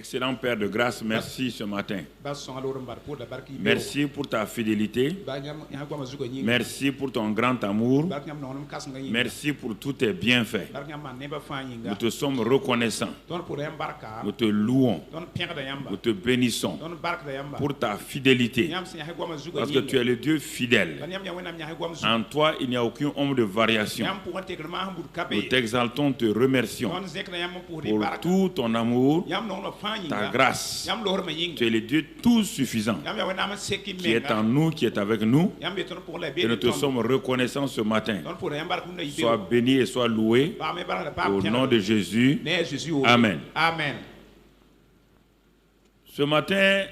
Excellent Père de grâce, merci ce matin. Merci pour ta fidélité. Merci pour ton grand amour. Merci pour tous tes bienfaits. Nous te sommes reconnaissants. Nous te louons. Nous te bénissons pour ta fidélité. Parce que tu es le Dieu fidèle. En toi, il n'y a aucune ombre de variation. Nous t'exaltons, te remercions pour tout ton amour, ta grâce. Tu es le Dieu tout suffisant qui est en nous, qui est avec nous. Et nous te sommes reconnaissants ce matin. Sois béni et sois loué au nom de Jésus. Amen. Amen. Ce matin,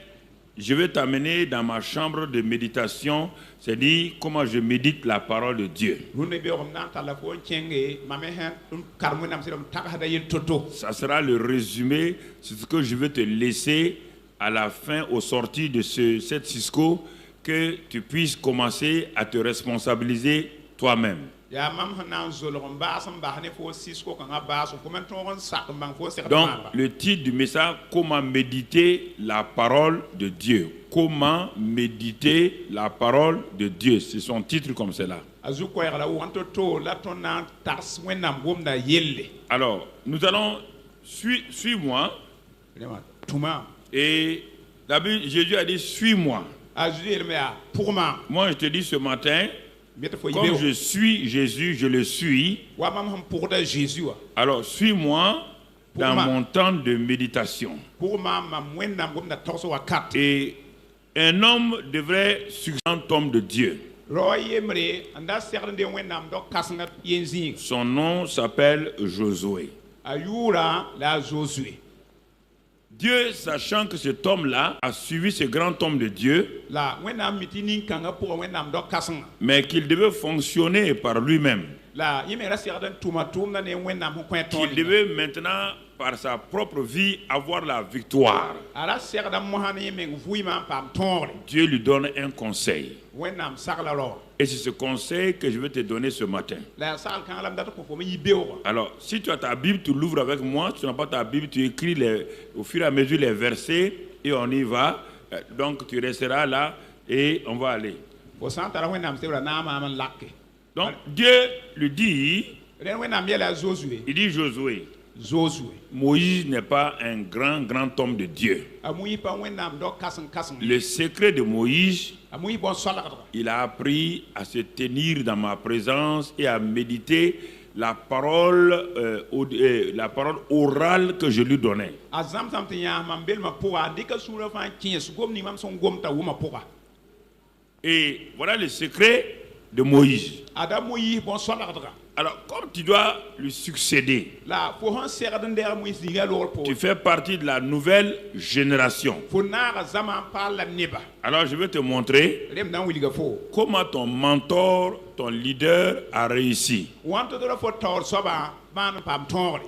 je vais t'amener dans ma chambre de méditation, c'est-à-dire comment je médite la parole de Dieu. Ça sera le résumé, c'est ce que je vais te laisser à la fin, au sortir de cette Cisco, que tu puisses commencer à te responsabiliser toi-même. Donc, le titre du message, comment méditer la parole de Dieu. Comment méditer la parole de Dieu. C'est son titre comme cela. Alors, nous allons, suis-moi. Et d'abord, Jésus a dit, suis-moi. Moi, je te dis ce matin, comme je suis Jésus, je le suis. Alors, suis-moi dans mon temps de méditation. Et un homme devrait succéder à un homme de Dieu. Son nom s'appelle Josué. Dieu, sachant que cet homme-là a suivi ce grand homme de Dieu, mais qu'il devait fonctionner par lui-même, qu'il devait maintenant, par sa propre vie, avoir la victoire. Dieu lui donne un conseil. Et c'est ce conseil que je vais te donner ce matin. Alors, si tu as ta Bible, tu l'ouvres avec moi. Si tu n'as pas ta Bible, tu écris au fur et à mesure les versets et on y va. Donc, tu resteras là et on va aller. Donc, Dieu lui dit, il dit Josué. Moïse n'est pas un grand homme de Dieu. Le secret de Moïse, il a appris à se tenir dans ma présence et à méditer la parole orale que je lui donnais. Et voilà le secret de Moïse. Alors, comme tu dois lui succéder, tu fais partie de la nouvelle génération. Alors, je vais te montrer comment ton mentor, ton leader a réussi.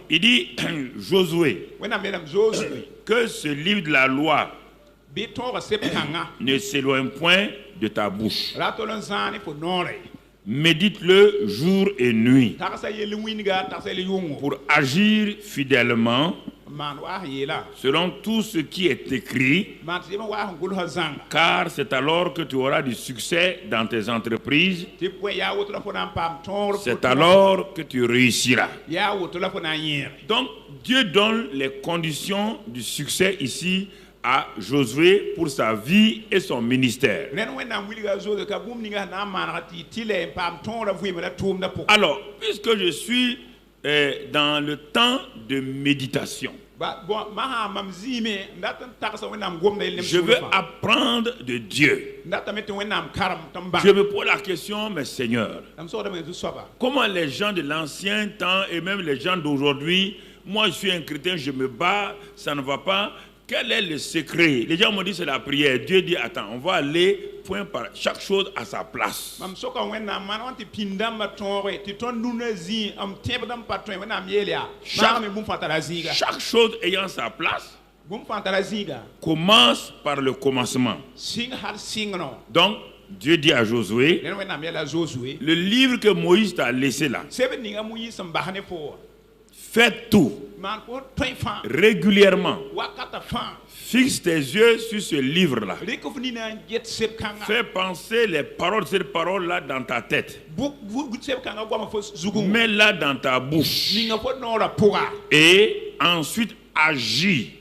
Il dit, Josué, que ce livre de la loi ne s'éloigne point de ta bouche. Médite-le jour et nuit pour agir fidèlement selon tout ce qui est écrit, car c'est alors que tu auras du succès dans tes entreprises, c'est alors que tu réussiras. Donc Dieu donne les conditions du succès ici à Josué pour sa vie et son ministère. Alors, puisque je suis dans le temps de méditation, je veux apprendre de Dieu. Je me pose la question, mais Seigneur, comment les gens de l'ancien temps et même les gens d'aujourd'hui, moi je suis un chrétien, je me bats, ça ne va pas. Quel est le secret? Les gens m'ont dit c'est la prière. Dieu dit attends, on va aller point par chaque chose à sa place. Chaque chose ayant sa place commence par le commencement. Donc Dieu dit à Josué, le livre que Moïse t'a laissé là, Fais tout. Régulièrement. Fixe tes yeux sur ce livre-là. Fais penser les paroles de cette parole-là dans ta tête. Mets-la dans ta bouche. Et ensuite agis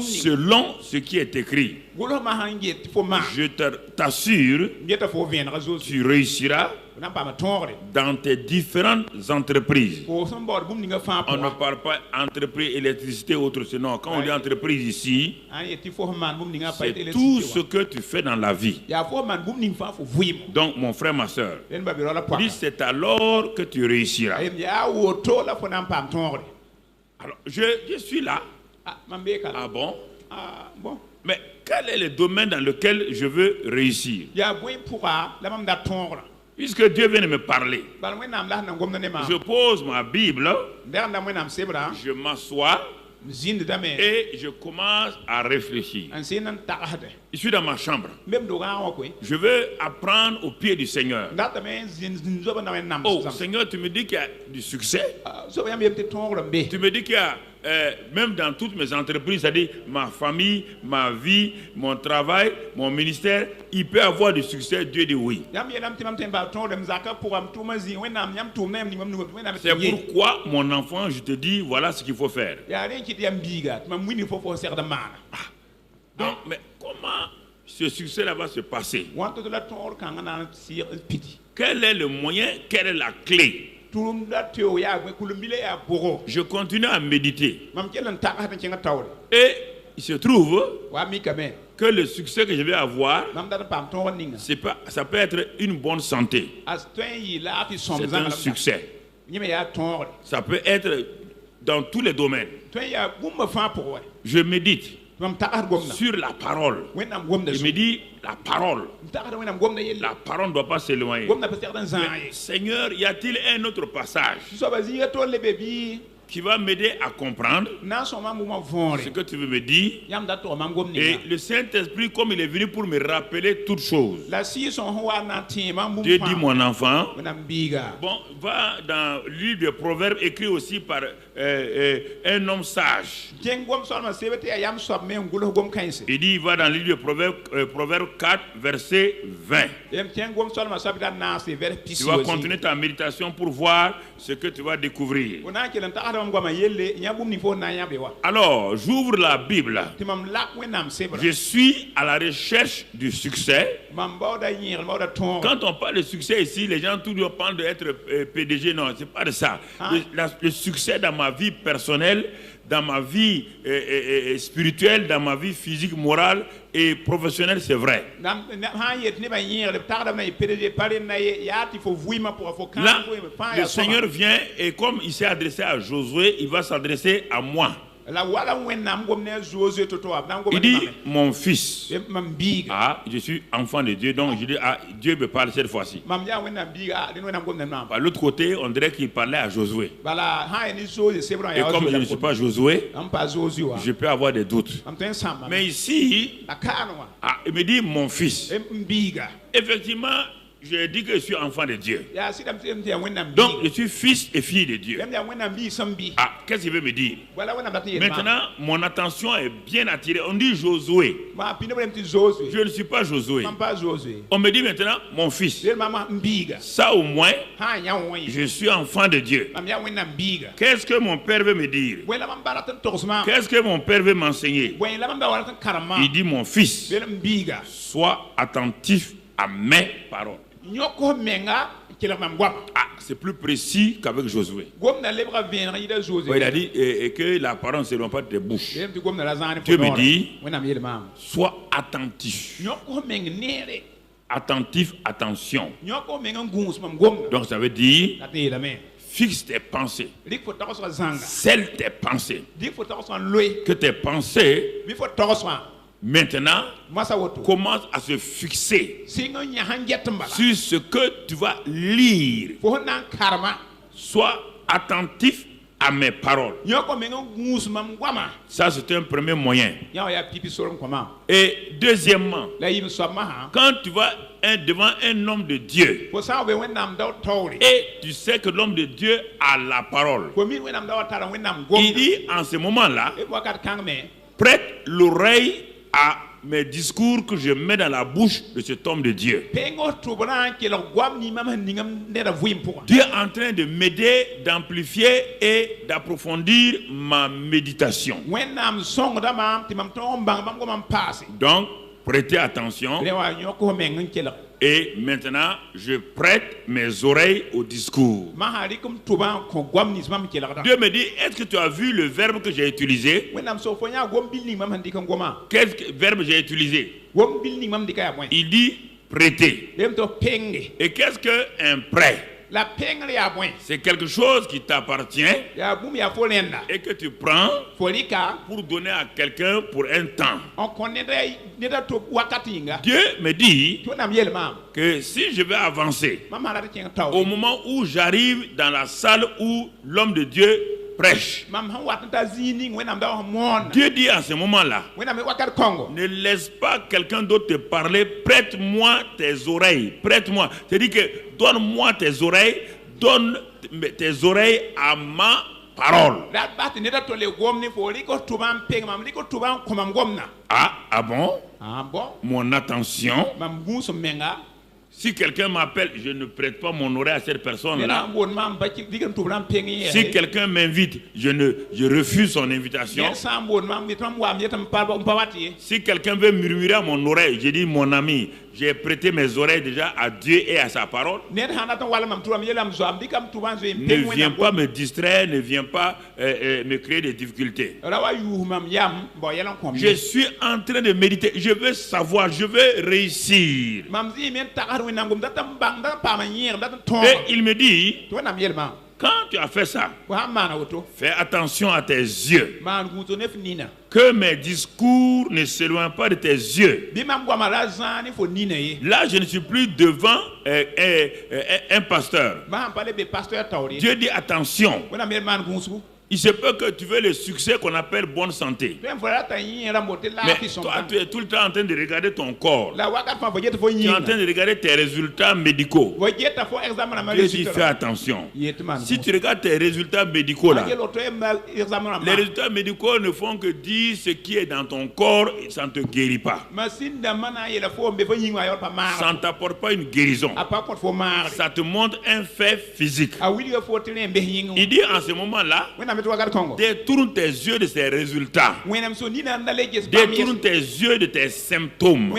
selon ce qui est écrit. Je t'assure, tu réussiras dans tes différentes entreprises. On ne parle pas entreprise électricité ou autre, sinon quand on dit entreprise ici, c'est tout ce que tu fais dans la vie. Donc mon frère, ma soeur, c'est alors que tu réussiras. Alors je suis là. Ah bon? Mais quel est le domaine dans lequel je veux réussir? Puisque Dieu vient de me parler, je pose ma Bible, je m'assois et je commence à réfléchir. Je suis dans ma chambre. Je veux apprendre au pied du Seigneur. Oh Seigneur, tu me dis qu'il y a du succès. Tu me dis qu'il y a même dans toutes mes entreprises, c'est-à-dire ma famille, ma vie, mon travail, mon ministère, il peut avoir du succès. Dieu dit oui. C'est pourquoi, mon enfant, je te dis, voilà ce qu'il faut faire. Donc, mais comment ce succès-là va se passer? Quel est le moyen? Quelle est la clé? Je continue à méditer. Et il se trouve que le succès que je vais avoir, ça peut être une bonne santé. C'est un succès. Ça peut être dans tous les domaines. Je médite sur la parole. Je me dis, la parole ne doit pas s'éloigner. Seigneur, y a-t-il un autre passage qui va m'aider à comprendre ce que tu veux me dire? Et le Saint-Esprit, comme il est venu pour me rappeler toutes choses, Dieu dit, mon enfant, bon, va dans le livre de Proverbes écrit aussi par un homme sage. Il dit, va dans le livre de Proverbes 4, verset 20. Tu vas continuer ta méditation pour voir ce que tu vas découvrir. Alors, j'ouvre la Bible. Je suis à la recherche du succès. Quand on parle de succès ici, les gens tout le temps parlent d'être PDG. Non, c'est pas de ça. Le succès dans ma vie personnelle, dans ma vie spirituelle, dans ma vie physique, morale et professionnelle, c'est vrai. Là, le Seigneur vient et comme il s'est adressé à Josué, il va s'adresser à moi. Il dit, mon fils. Ah, je suis enfant de Dieu, donc je dis, ah, Dieu me parle cette fois-ci. Par l'autre côté, on dirait qu'il parlait à Josué. Et comme je ne suis pas Josué, je peux avoir des doutes. Mais ici, il me dit, mon fils. Effectivement, je dis que je suis enfant de Dieu. Donc, je suis fils et fille de Dieu. Ah, qu'est-ce qu'il veut me dire? Maintenant, mon attention est bien attirée. On dit Josué. Je ne suis pas Josué. On me dit maintenant, mon fils. Ça au moins, je suis enfant de Dieu. Qu'est-ce que mon père veut me dire? Qu'est-ce que mon père veut m'enseigner? Il dit, mon fils, sois attentif à mes paroles. Ah, c'est plus précis qu'avec Josué. Il a dit que la parole ne se loin pas de tes bouches. Dieu me dit, sois attentif. Attentif, attention. Donc ça veut dire, fixe tes pensées. Scelle tes pensées. Que tes pensées maintenant commence à se fixer sur ce que tu vas lire. Sois attentif à mes paroles. Ça, c'est un premier moyen. Et deuxièmement, quand tu vas devant un homme de Dieu et tu sais que l'homme de Dieu a la parole, il dit en ce moment-là, prête l'oreille à mes discours que je mets dans la bouche de cet homme de Dieu. Dieu est en train de m'aider, d'amplifier et d'approfondir ma méditation. Donc, prêtez attention. Et maintenant, je prête mes oreilles au discours. Dieu me dit, est-ce que tu as vu le verbe que j'ai utilisé? Quel verbe j'ai utilisé? Il dit prêter. Et qu'est-ce qu'un prêt? C'est quelque chose qui t'appartient et que tu prends pour donner à quelqu'un pour un temps. Dieu me dit que si je vais avancer, au moment où j'arrive dans la salle où l'homme de Dieu prêche, Dieu dit à ce moment-là, ne laisse pas quelqu'un d'autre te parler, prête-moi tes oreilles, prête-moi. C'est-à-dire que donne-moi tes oreilles, donne tes oreilles à ma parole. Ah bon? Mon attention. Si quelqu'un m'appelle, je ne prête pas mon oreille à cette personne-là. Si quelqu'un m'invite, je refuse son invitation. Si quelqu'un veut murmurer à mon oreille, je dis mon ami, j'ai prêté mes oreilles déjà à Dieu et à sa parole. Ne viens pas me distraire, ne viens pas me créer des difficultés. Je suis en train de méditer, je veux savoir, je veux réussir. Et il me dit, quand tu as fait ça, fais attention à tes yeux. Que mes discours ne s'éloignent pas de tes yeux. Là, je ne suis plus devant un pasteur. Dieu dit attention. Il se peut que tu veux le succès qu'on appelle bonne santé. Mais toi, tu es tout le temps en train de regarder ton corps. Tu es en train de regarder tes résultats médicaux. Dieu dit fais attention. Si tu regardes tes résultats médicaux là, les résultats médicaux ne font que dire ce qui est dans ton corps et ça ne te guérit pas. Ça ne t'apporte pas une guérison. Ça te montre un fait physique. Il dit en ce moment-là, détourne tes yeux de ces résultats. Détourne tes yeux de tes symptômes.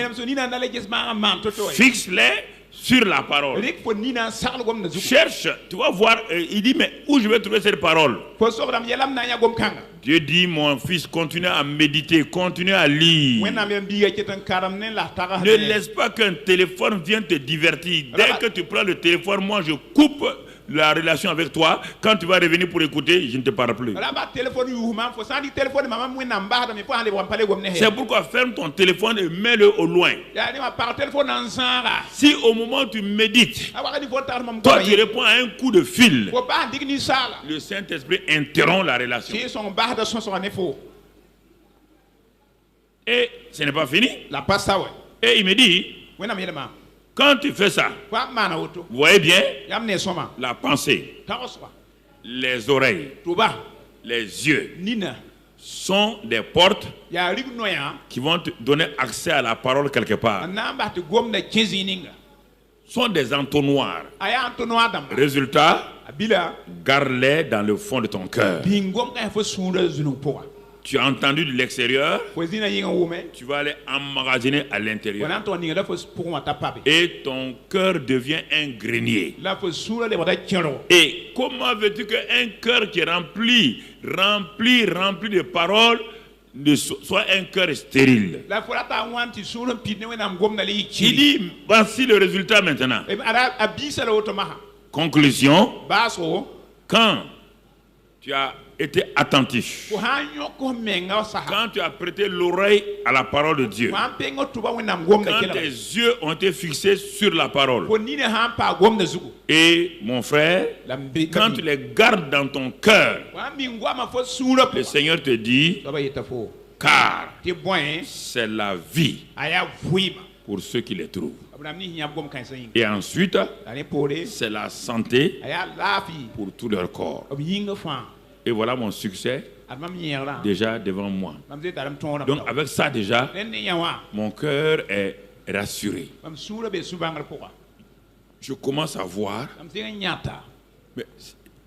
Fixe-les sur la parole. Cherche, tu vas voir, il dit, mais où je vais trouver cette parole? Dieu dit, mon fils, continue à méditer, continue à lire. Ne laisse pas qu'un téléphone vienne te divertir. Dès que tu prends le téléphone, moi je coupe la relation avec toi. Quand tu vas revenir pour écouter, je ne te parle plus. C'est pourquoi ferme ton téléphone et mets-le au loin. Si au moment où tu médites, toi tu réponds à un coup de fil, le Saint-Esprit interrompt la relation. Et ce n'est pas fini. Et il me dit, quand tu fais ça, vous voyez bien la pensée, les oreilles, les yeux sont des portes qui vont te donner accès à la parole quelque part. Sont des entonnoirs. Résultat, garde-les dans le fond de ton cœur. Tu as entendu de l'extérieur, tu vas aller emmagasiner à l'intérieur. Et ton cœur devient un grenier. Et comment veux-tu qu'un cœur qui est rempli de paroles ne soit un cœur stérile? Il dit, voici le résultat maintenant. Conclusion, quand tu as été attentif, quand tu as prêté l'oreille à la parole de Dieu, quand tes yeux ont été fixés sur la parole, et mon frère, quand tu les gardes dans ton cœur, le Seigneur te dit, car c'est la vie pour ceux qui les trouvent. Et ensuite, c'est la santé pour tout leur corps. Et voilà mon succès déjà devant moi. Donc avec ça déjà, mon cœur est rassuré. Je commence à voir, mais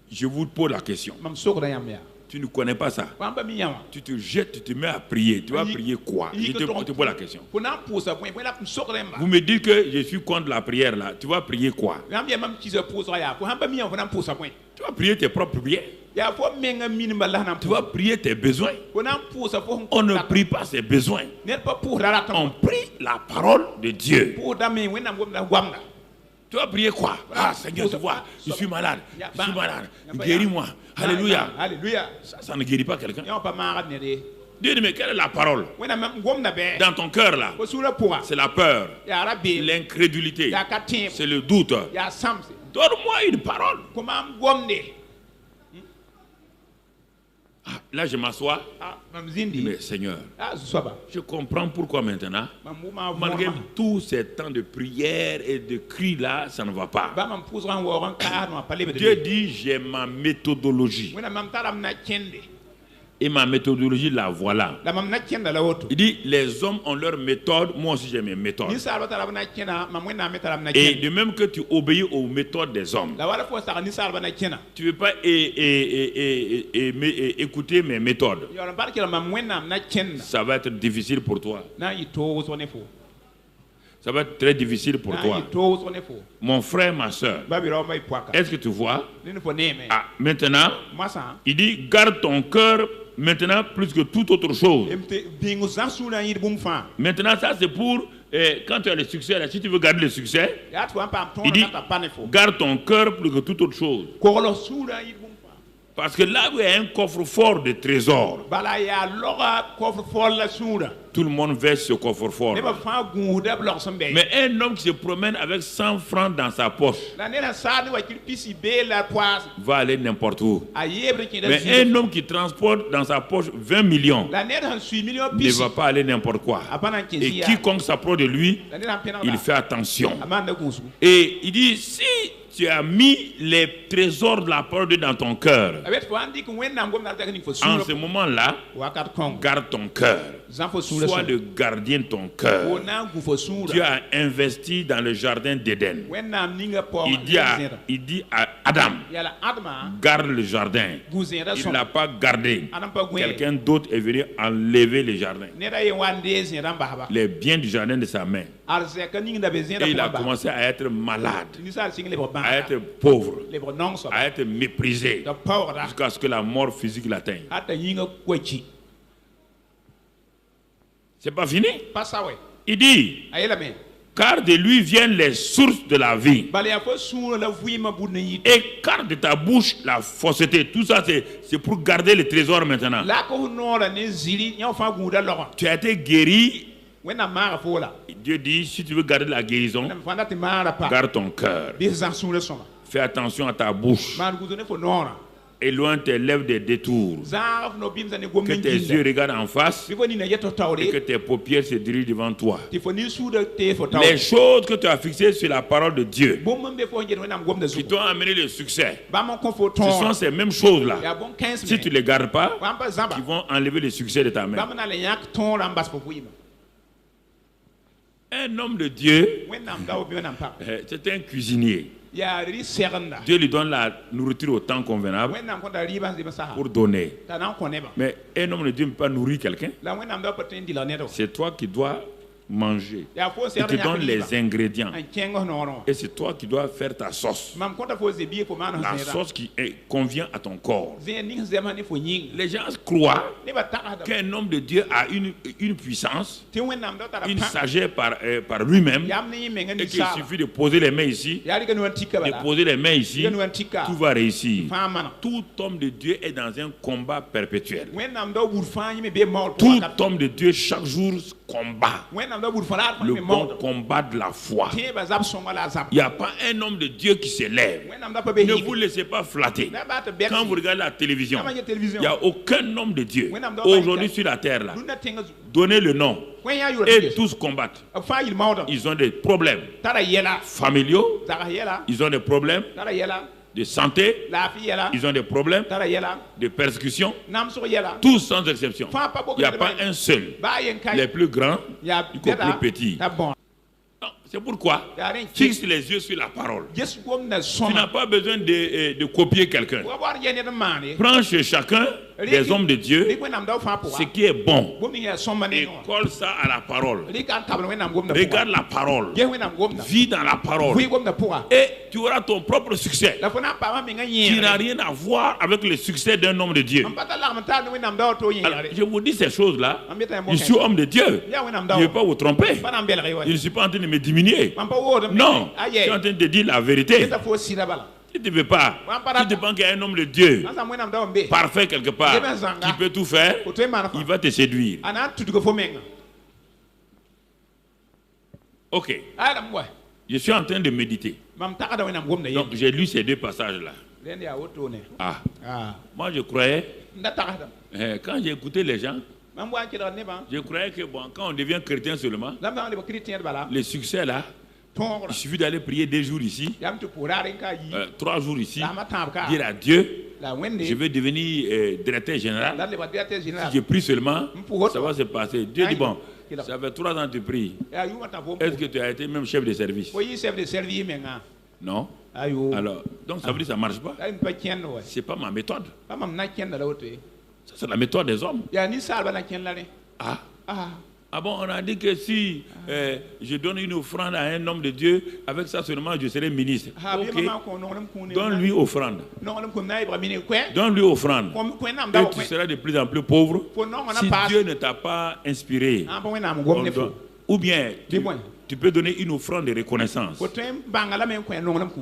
je vous pose la question. Tu ne connais pas ça. Tu te jettes, tu te mets à prier. Tu vas prier quoi? Je te pose la question. Vous me dites que je suis contre la prière là. Tu vas prier quoi? Tu vas prier tes propres prières. Tu vas prier tes besoins. On ne prie pas ses besoins. On prie la parole de Dieu. Tu vas prier quoi? Ah Seigneur, tu vois, je suis malade. Je suis malade. Guéris-moi. Alléluia. Ça ne guérit pas quelqu'un. Dieu dit, mais quelle est la parole? Dans ton cœur là, c'est la peur, l'incrédulité, c'est le doute. Donne-moi une parole. Là, je m'assois. Mais Seigneur, je comprends pourquoi maintenant, malgré tous ces temps de prière et de cris là, ça ne va pas. Dieu dit, j'ai ma méthodologie. Et ma méthodologie, la voilà. Il dit, les hommes ont leur méthode, moi aussi j'ai mes méthodes. Et de même que tu obéis aux méthodes des hommes, tu ne veux pas écouter mes méthodes. Ça va être difficile pour toi. Ça va être très difficile pour toi. Mon frère, ma soeur, est-ce que tu vois? Ah, maintenant, il dit, garde ton cœur maintenant plus que toute autre chose. Maintenant, ça c'est pour quand tu as le succès, là, si tu veux garder le succès, il dit, garde ton cœur plus que toute autre chose. Parce que là où il y a un coffre-fort de trésors, tout le monde verse ce coffre-fort. Mais un homme qui se promène avec 100 francs dans sa poche va aller n'importe où. Mais un homme qui transporte dans sa poche 20 millions ne va pas aller n'importe quoi. Et quiconque s'approche de lui, il fait attention. Et il dit, si tu as mis les trésors de la parole de Dieu dans ton cœur, en ce moment-là, garde ton cœur. Sois le gardien de ton cœur. Dieu a investi dans le jardin d'Éden. Il dit à Adam, garde le jardin. Il ne l'a pas gardé. Quelqu'un d'autre est venu enlever le jardin, les biens du jardin de sa main. Et il a commencé à être malade, à être pauvre, à être méprisé, jusqu'à ce que la mort physique l'atteigne. C'est pas fini? Il dit, car de lui viennent les sources de la vie. Et car de ta bouche la fausseté. Tout ça, c'est pour garder le trésor maintenant. Tu as été guéri. Dieu dit, si tu veux garder la guérison, garde ton cœur. Fais attention à ta bouche. Éloigne tes lèvres des détours. Que tes yeux regardent en face et que tes paupières se dirigent devant toi. Les choses que tu as fixées sur la parole de Dieu qui t'ont amené le succès, ce sont ces mêmes choses-là. Si tu ne les gardes pas, qui vont enlever le succès de ta main. Un homme de Dieu, c'est un cuisinier. Dieu lui donne la nourriture au temps convenable pour donner. Mais un homme de Dieu ne peut pas nourrir quelqu'un. C'est toi qui dois manger. Il te donne les ingrédients. Et c'est toi qui dois faire ta sauce. La sauce qui convient à ton corps. Les gens croient qu'un homme de Dieu a une puissance, une sagesse par lui-même, et qu'il suffit de poser les mains ici, de poser les mains ici, tout va réussir. Tout homme de Dieu est dans un combat perpétuel. Tout homme de Dieu chaque jour combat le bon combat de la foi. Il n'y a pas un homme de Dieu qui s'élève. Ne vous laissez pas flatter. Quand vous regardez la télévision, il n'y a aucun homme de Dieu aujourd'hui sur la terre là. Donnez le nom et tous combattent. Ils ont des problèmes familiaux, ils ont des problèmes de santé, ils ont des problèmes de persécution, tous sans exception. Il n'y a pas un seul, les plus grands, y compris les petits. C'est pourquoi fixe les yeux sur la parole. Tu n'as pas besoin de copier quelqu'un. Prends chez chacun des hommes de Dieu ce qui est bon et colle ça à la parole. Regarde la parole, vis dans la parole et tu auras ton propre succès qui n'a rien à voir avec le succès d'un homme de Dieu. Alors, je vous dis ces choses-là, je suis homme de Dieu, je ne vais pas vous tromper, je ne suis pas en train de me diminuer. Non, je suis en train de dire la vérité. Tu ne veux pas. Tu te penses qu'il y a un homme de Dieu parfait quelque part qui peut tout faire, il va te séduire. Ok. Je suis en train de méditer. Donc j'ai lu ces deux passages-là. Moi je croyais, quand j'ai écouté les gens, je croyais que bon, quand on devient chrétien seulement, le succès là, il suffit d'aller prier 2 jours ici, 3 jours ici, dire à Dieu, je veux devenir directeur général. Si je prie seulement, ça va se passer. Dieu dit, bon, ça fait 3 ans que tu pries. Est-ce que tu as été même chef de service? Non. Alors, donc ça veut dire que ça ne marche pas. Ce n'est pas ma méthode. Ça, c'est la méthode des hommes. Ah bon, on a dit que si je donne une offrande à un homme de Dieu, avec ça seulement je serai ministre. Ok, donne-lui offrande. Donne-lui offrande. Et tu seras de plus en plus pauvre si Dieu ne t'a pas inspiré. Ou bien tu peux donner une offrande de reconnaissance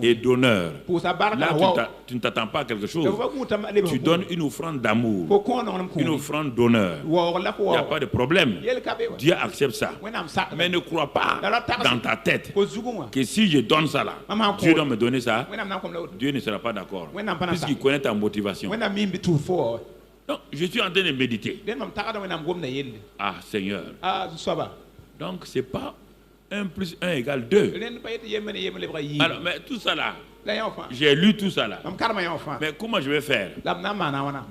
et d'honneur. Là, tu ne t'attends pas à quelque chose. Tu donnes une offrande d'amour, une offrande d'honneur. Il n'y a pas de problème. Dieu accepte ça. Mais ne crois pas dans ta tête que si je donne ça là, Dieu doit me donner ça. Dieu ne sera pas d'accord. Puisqu'il connaît ta motivation. Donc, je suis en train de méditer. Ah, Seigneur. Donc, ce n'est pas 1 plus 1 égale 2. Alors, mais tout ça là, j'ai lu tout ça là. Mais comment je vais faire?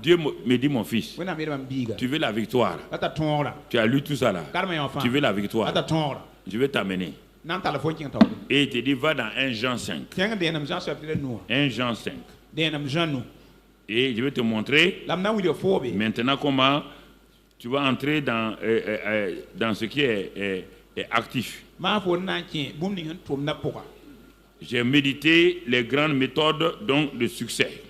Dieu me dit, mon fils, tu veux la victoire. Tu as lu tout ça là. Tu veux la victoire. Je vais t'amener. Et il te dit, va dans 1 Jean 5. 1 Jean 5. Et je vais te montrer maintenant comment tu vas entrer dans ce qui est actif. J'ai médité les grandes méthodes donc de succès.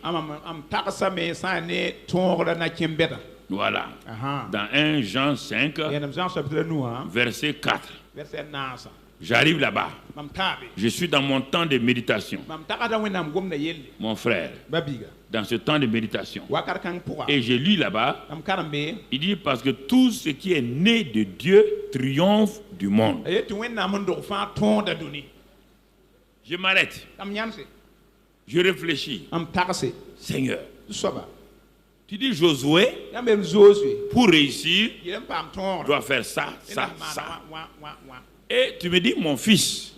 Voilà. Dans 1 Jean 5, verset 4. J'arrive là-bas. Je suis dans mon temps de méditation. Mon frère, dans ce temps de méditation. Et je lis là-bas, il dit parce que tout ce qui est né de Dieu triomphe du monde. Je m'arrête. Je réfléchis. Seigneur, tu dis Josué, pour réussir, doit faire ça, ça, ça. Et tu me dis mon fils,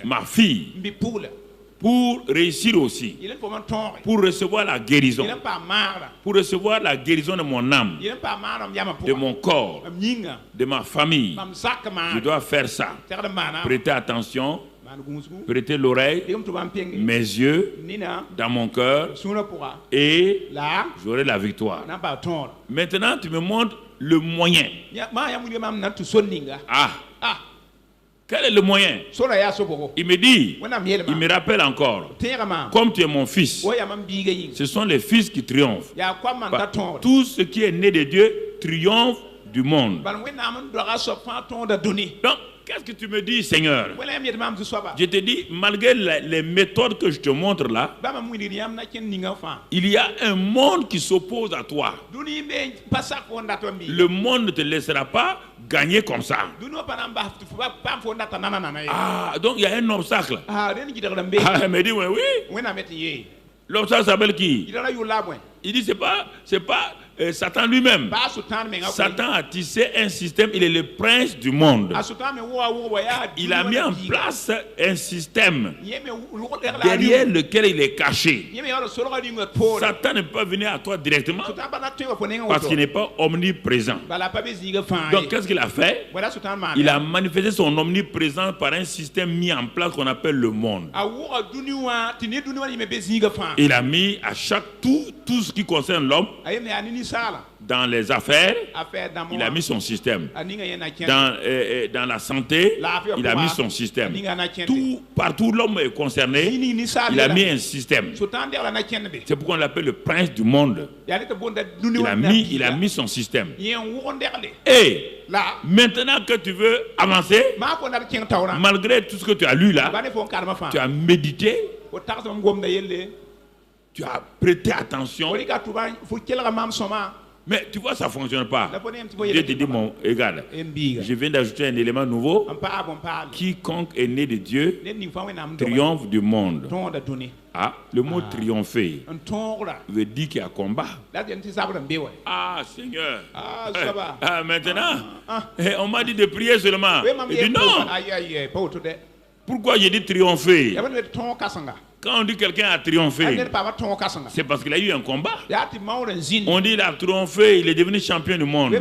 ma fille, pour réussir aussi, pour recevoir la guérison, pour recevoir la guérison de mon âme, de mon corps, de ma famille, je dois faire ça. Prêtez attention, prêtez l'oreille, mes yeux, dans mon cœur, et j'aurai la victoire. Maintenant, tu me montres le moyen. Quel est le moyen? Il me dit, il me rappelle encore, comme tu es mon fils, ce sont les fils qui triomphent. Tout ce qui est né de Dieu triomphe du monde. Donc, qu'est-ce que tu me dis, Seigneur? Je te dis, malgré les méthodes que je te montre là, il y a un monde qui s'oppose à toi. Le monde ne te laissera pas gagner comme ça. Ah, donc il y a un obstacle. Elle me dit, oui. L'obstacle s'appelle qui? Il dit, c'est pas Satan lui-même. Satan a tissé un système, il est le prince du monde. Il a mis en place un système derrière lequel il est caché. Satan ne peut pas venir à toi directement parce qu'il n'est pas omniprésent. Donc qu'est-ce qu'il a fait? Il a manifesté son omniprésence par un système mis en place qu'on appelle le monde. Il a mis à chaque tout ce qui concerne l'homme. Dans les affaires, il a mis son système. Dans la santé, il a mis son système. Partout où l'homme est concerné, il a mis un système. C'est pourquoi on l'appelle le prince du monde. Il a mis son système. Et maintenant que tu veux avancer, malgré tout ce que tu as lu là, tu as médité, tu as prêté attention. Mais tu vois, ça ne fonctionne pas. Dieu te dit, mon égal, je viens d'ajouter un élément nouveau. Quiconque est né de Dieu triomphe du monde. Ah, le mot triompher veut dire qu'il y a combat. Ah, Seigneur. Maintenant, on m'a dit de prier seulement. Il dit non. Pourquoi j'ai dit triompher? Quand on dit quelqu'un a triomphé, c'est parce qu'il a eu un combat. On dit qu'il a triomphé, il est devenu champion du monde.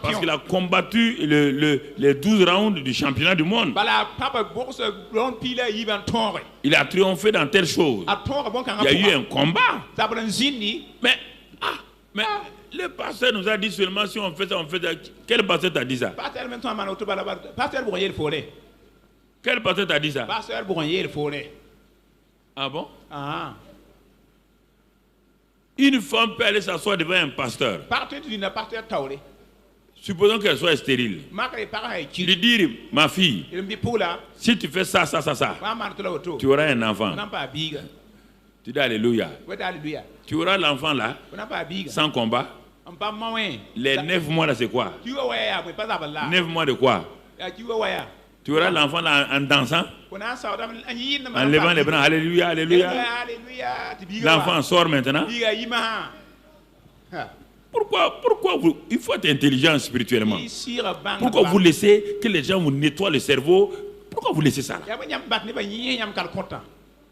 Parce qu'il a combattu les 12 rounds du championnat du monde. Il a triomphé dans telle chose. Il y a eu un combat. Mais le pasteur nous a dit seulement si on fait ça, on fait ça. Quel pasteur t'a dit ça? Quel pasteur t'a dit ça? Ah bon? Une femme peut aller s'asseoir devant un pasteur. Supposons qu'elle soit stérile. Lui dire, ma fille, si tu fais ça, tu auras un enfant. Tu dis alléluia. Tu auras l'enfant là, sans combat. Les 9 mois là, c'est quoi? 9 mois de quoi? Tu auras l'enfant là en dansant, en levant les bras, alléluia, alléluia. L'enfant sort maintenant. Pourquoi il faut être intelligent spirituellement. Pourquoi vous laissez que les gens vous nettoient le cerveau? Pourquoi vous laissez ça là?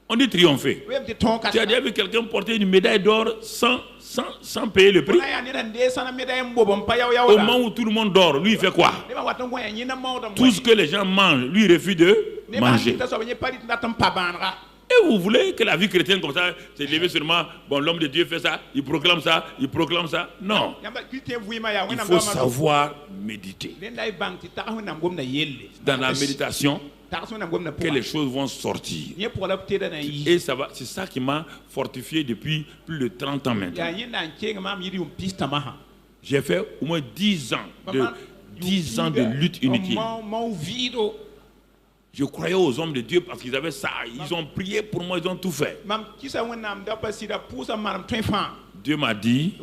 On dit triompher. Tu as déjà vu quelqu'un porter une médaille d'or sans payer le prix? Au moment où tout le monde dort, lui il fait quoi? Tout ce que les gens mangent, lui il refuse de manger. Et vous voulez que la vie chrétienne comme ça, c'est levé seulement, bon l'homme de Dieu fait ça, il proclame ça. Non. Il faut savoir méditer. Dans la méditation, que les choses vont sortir. Et c'est ça qui m'a fortifié depuis plus de 30 ans maintenant. J'ai fait au moins 10 ans de lutte inutile. Je croyais aux hommes de Dieu parce qu'ils avaient ça. Ils ont prié pour moi, ils ont tout fait. Dieu m'a dit,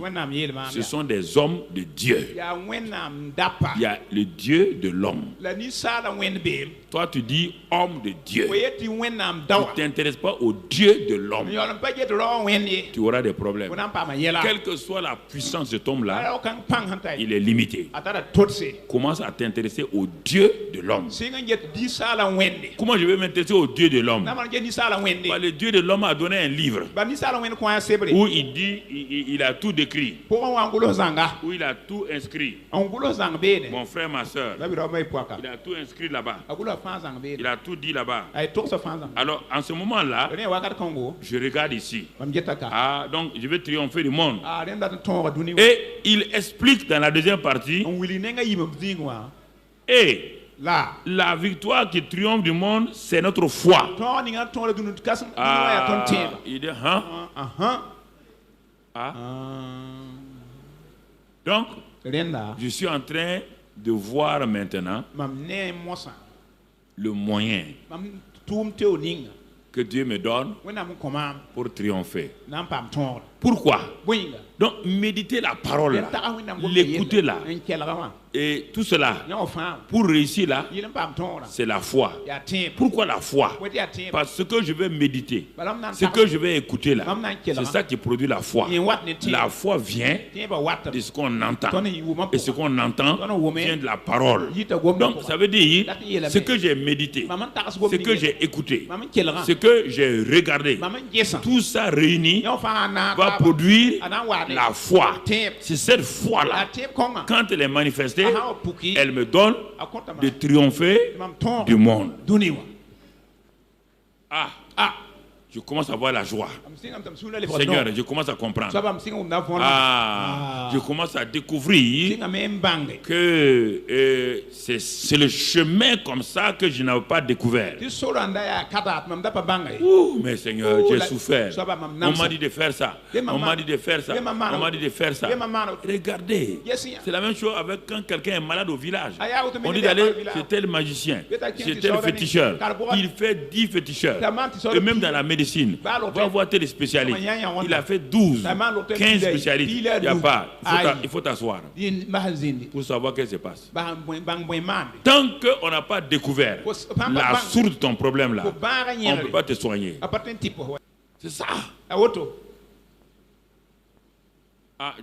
ce sont des hommes de Dieu. Il y a le Dieu de l'homme. Toi, tu dis homme de Dieu. Tu ne t'intéresses pas au Dieu de l'homme. Tu auras des problèmes. Quelle que soit la puissance de cet homme-là, il est limité. Commence à t'intéresser au Dieu de l'homme. Comment je vais m'intéresser au Dieu de l'homme? Le Dieu de l'homme a donné un livre où il dit il a tout décrit. Où il a tout inscrit. Mon frère, ma soeur. Il a tout inscrit là-bas. Il a tout dit là-bas. Alors, en ce moment-là, je regarde ici. Ah, donc je vais triompher du monde. Et il explique dans la deuxième partie. Et la victoire qui triomphe du monde, c'est notre foi. Il dit, Donc, je suis en train de voir maintenant le moyen que Dieu me donne pour triompher. Pourquoi? Donc, méditer la parole, l'écouter là. Et tout cela, pour réussir là, c'est la foi. Pourquoi la foi? Parce que je vais méditer, ce que je vais écouter là, c'est ça qui produit la foi. La foi vient de ce qu'on entend. Et ce qu'on entend vient de la parole. Donc ça veut dire, ce que j'ai médité, ce que j'ai écouté, ce que j'ai regardé, tout ça réuni va produire la foi. C'est cette foi-là, quand elle est manifestée, elle me donne de triompher du monde. Je commence à voir la joie. Seigneur, je commence à comprendre. Je commence à découvrir que c'est le chemin comme ça que je n'avais pas découvert. Mais Seigneur, j'ai souffert. On m'a dit de faire ça. On m'a dit de faire ça. On m'a dit de faire ça. Regardez, c'est la même chose avec quand quelqu'un est malade au village. On dit d'aller chez tel magicien, chez tel féticheur. Il fait 10 féticheurs. Et même dans la médecine, va voir tes spécialistes. Il a fait 12, 15 spécialistes. Il n'y a pas. Il faut t'asseoir pour savoir ce qui se passe. Tant qu'on n'a pas découvert la source de ton problème là, on ne peut pas te soigner. C'est ça.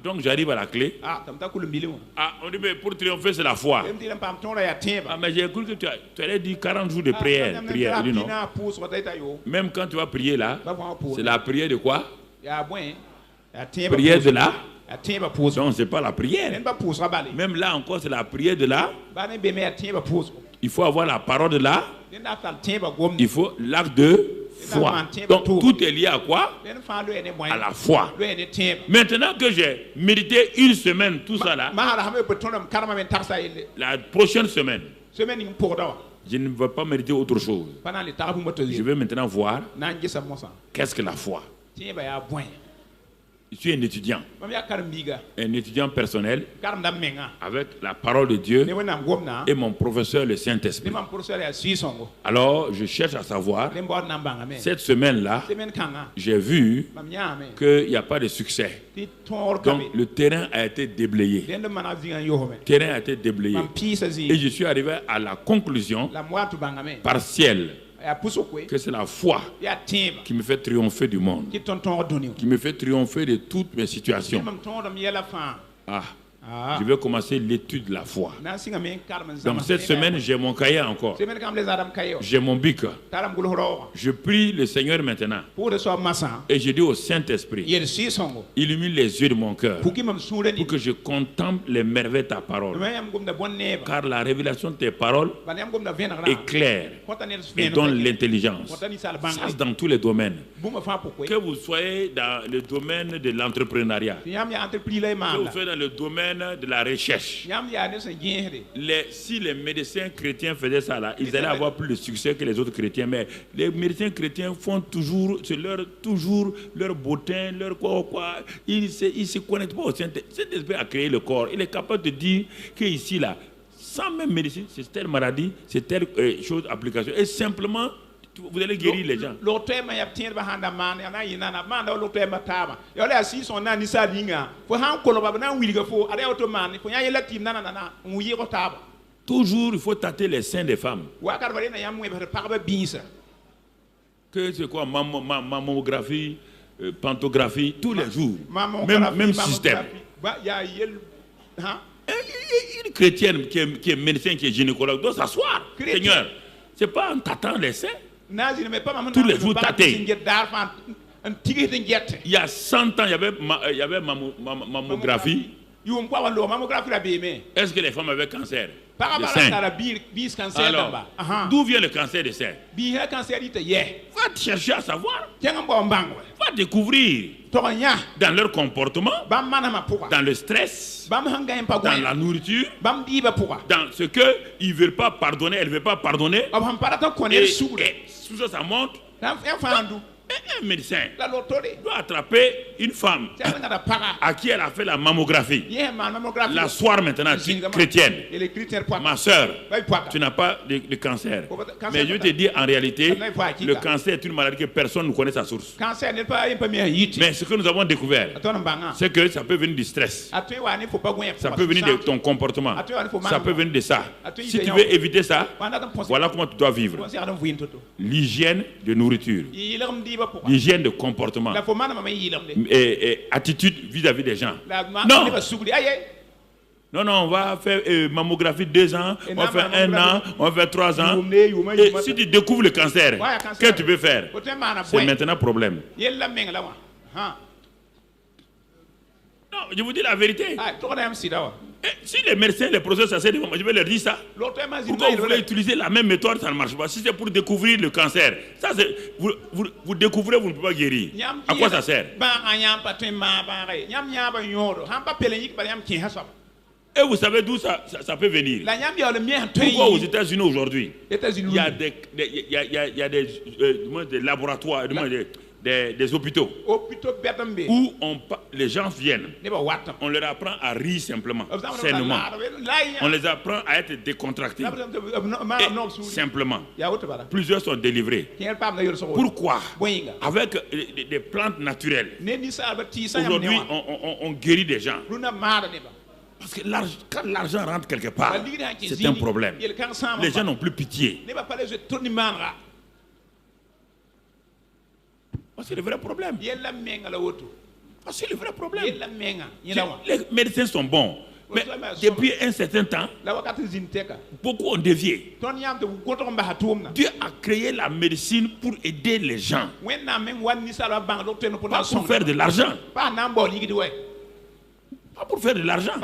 Donc j'arrive à la clé. On dit mais pour triompher c'est la foi. Mais j'ai cru que tu allais dire 40 jours de prière. Il dit non. Même quand tu vas prier là, c'est la prière de quoi? Prière de là. Donc c'est pas la prière. Même là encore c'est la prière de là. Il faut avoir la parole de là. Il faut l'acte de foi. Donc tout est lié à quoi? À la foi. Maintenant que j'ai médité une semaine tout ça là, la prochaine semaine, je ne veux pas méditer autre chose. Je vais maintenant voir qu'est-ce que la foi. Je suis un étudiant personnel avec la parole de Dieu et mon professeur le Saint-Esprit. Alors je cherche à savoir, cette semaine-là, j'ai vu qu'il n'y a pas de succès. Donc le terrain a été déblayé. Et je suis arrivé à la conclusion partielle que c'est la foi qui me fait triompher du monde, qui me fait triompher de toutes mes situations. Je vais commencer l'étude de la foi. Donc cette semaine, j'ai mon cahier encore. J'ai mon bic. Je prie le Seigneur maintenant. Et je dis au Saint-Esprit, illumine les yeux de mon cœur pour que je contemple les merveilles de ta parole. Car la révélation de tes paroles est claire et donne l'intelligence. Ça, c'est dans tous les domaines. Que vous soyez dans le domaine de l'entrepreneuriat, que vous soyez dans le domaine de la recherche. Si les médecins chrétiens faisaient ça là, ils allaient avoir plus de succès que les autres chrétiens. Mais les médecins chrétiens font toujours, c'est leur bottin, leur quoi. Ils ne se connectent pas au Saint-Esprit. Saint-Esprit a créé le corps. Il est capable de dire qu'ici là, sans même médecine, c'est telle maladie, c'est telle chose, application. Et simplement, vous allez guérir les gens. Toujours, il faut tâter les seins des femmes. Que c'est quoi, mammographie, pantographie, tous les jours. Même système. Une chrétienne qui est médecin, qui est gynécologue, doit s'asseoir. Seigneur, c'est pas en tâtant les seins. Tous les jours tâter. Il y a 100 ans, il y avait mammographie. Est-ce que les femmes avaient cancer des seins? Alors, d'où vient le cancer des seins? Va chercher à savoir. Va découvrir dans leur comportement, dans le stress, dans la nourriture, dans ce qu'ils ne veulent pas pardonner, elle ne veut pas pardonner. Et tout ça, ça montre. Un médecin doit attraper une femme à qui elle a fait la mammographie, la soirée maintenant chrétienne. Ma soeur, tu n'as pas de cancer. Mais je te dis en réalité, le cancer est une maladie que personne ne connaît sa source. Mais ce que nous avons découvert, c'est que ça peut venir du stress. Ça peut venir de ton comportement. Ça peut venir de ça. Si tu veux éviter ça, voilà comment tu dois vivre. L'hygiène de nourriture. L'hygiène de comportement et attitude vis-à-vis des gens. Non, on va faire mammographie 2 ans, on va faire 1 an, on va faire 3 ans. Et si tu découvres le cancer, qu'est-ce que tu peux faire? C'est maintenant problème. Non, je vous dis la vérité. Si les médecins, les professeurs, je vais leur dire ça. Pourquoi vous voulez utiliser la même méthode, ça ne marche pas? Si c'est pour découvrir le cancer, ça vous découvrez, vous ne pouvez pas guérir. À quoi ça sert? Et vous savez d'où ça peut venir? Pourquoi aux États-Unis aujourd'hui, il y a des laboratoires, des hôpitaux où les gens viennent, on leur apprend à rire simplement, sainement. On les apprend à être décontractés. Et simplement. Plusieurs sont délivrés. Pourquoi? Avec des plantes naturelles. Aujourd'hui, on guérit des gens. Parce que quand l'argent rentre quelque part, c'est un problème. Les gens n'ont plus pitié. C'est le vrai problème. C'est le vrai problème. Les médecins sont bons. Mais depuis un certain temps, beaucoup ont dévié. Dieu a créé la médecine pour aider les gens. Pas pour faire de l'argent. Pas pour faire de l'argent.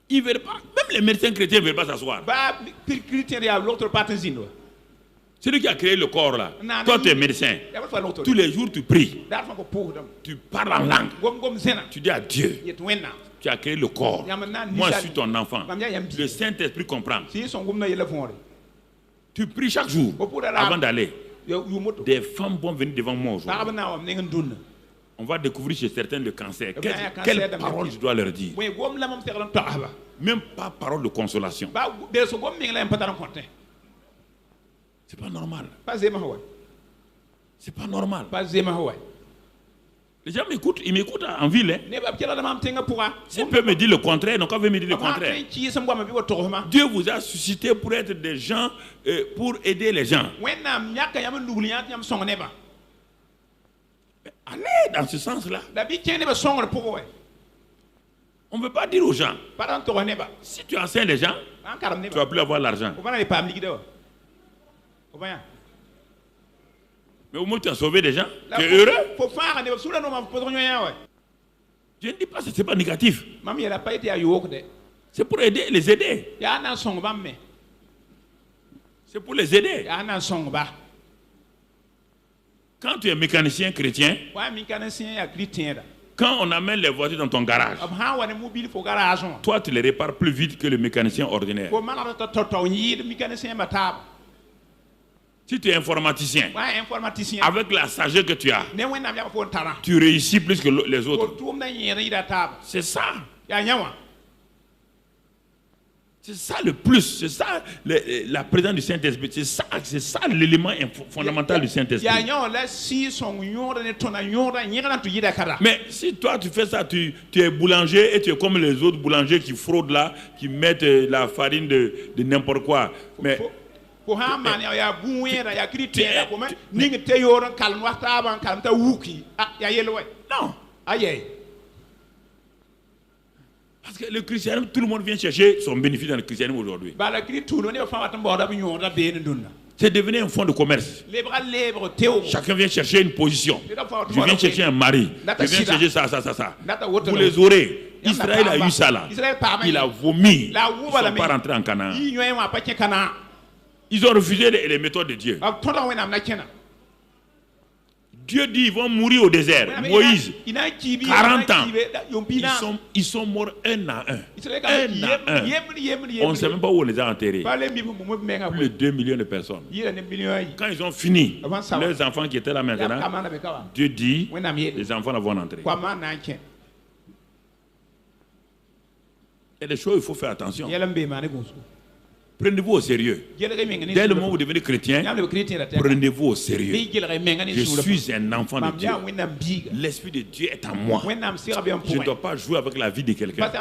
Ils veulent pas. Même les médecins chrétiens ne veulent pas s'asseoir. Celui qui a créé le corps là, toi tu es médecin, tous les jours tu pries, tu parles en langue, tu dis à Dieu, tu as créé le corps, moi je suis ton enfant, le Saint-Esprit comprend. Tu pries chaque jour avant d'aller. Des femmes vont venir devant moi aujourd'hui. On va découvrir chez certains le cancer. Quelle parole je dois leur dire? Même pas parole de consolation. C'est pas normal. C'est pas normal. Les gens m'écoutent, ils m'écoutent en ville. S'ils peuvent me dire le contraire, donc on veut me dire le contraire. Dieu vous a suscité pour être des gens, pour aider les gens. Allez dans ce sens-là. On ne veut pas dire aux gens. Si tu enseignes les gens, tu ne vas plus avoir l'argent. Mais au moins tu as sauvé des gens. Tu es heureux. Je ne dis pas que ce n'est pas négatif. C'est pour aider, les aider. C'est pour les aider. Quand tu es mécanicien chrétien, quand on amène les voitures dans ton garage, toi tu les répares plus vite que le mécanicien ordinaire. Si tu es informaticien, avec la sagesse que tu as, tu réussis plus que les autres. C'est ça. C'est ça le plus. C'est ça la présence du Saint-Esprit. C'est ça l'élément fondamental du Saint-Esprit. Mais si toi tu fais ça, tu es boulanger et tu es comme les autres boulangers qui fraudent là, qui mettent la farine de n'importe quoi. Mais non. Parce que le christianisme, tout le monde vient chercher son bénéfice dans le christianisme aujourd'hui. C'est devenu un fonds de commerce. Chacun vient chercher une position. Je viens chercher un mari. Je viens chercher ça. Vous les aurez. Israël a eu ça là. Il a vomi. Ils ne sont pas rentrés en Canaan. Ils ont refusé les méthodes de Dieu. Dieu dit ils vont mourir au désert. Moïse, 40 ans. Ils sont morts un à un. On ne sait même pas où on les a enterrés. Plus de 2 millions de personnes. Quand ils ont fini, leurs enfants qui étaient là maintenant, Dieu dit les enfants vont entrer. Il y a des choses où il faut faire attention. Prenez-vous au sérieux. Dès le moment où vous devenez chrétien, prenez-vous au sérieux. Je suis un enfant de Dieu. L'Esprit de Dieu est en moi. Je ne dois pas jouer avec la vie de quelqu'un.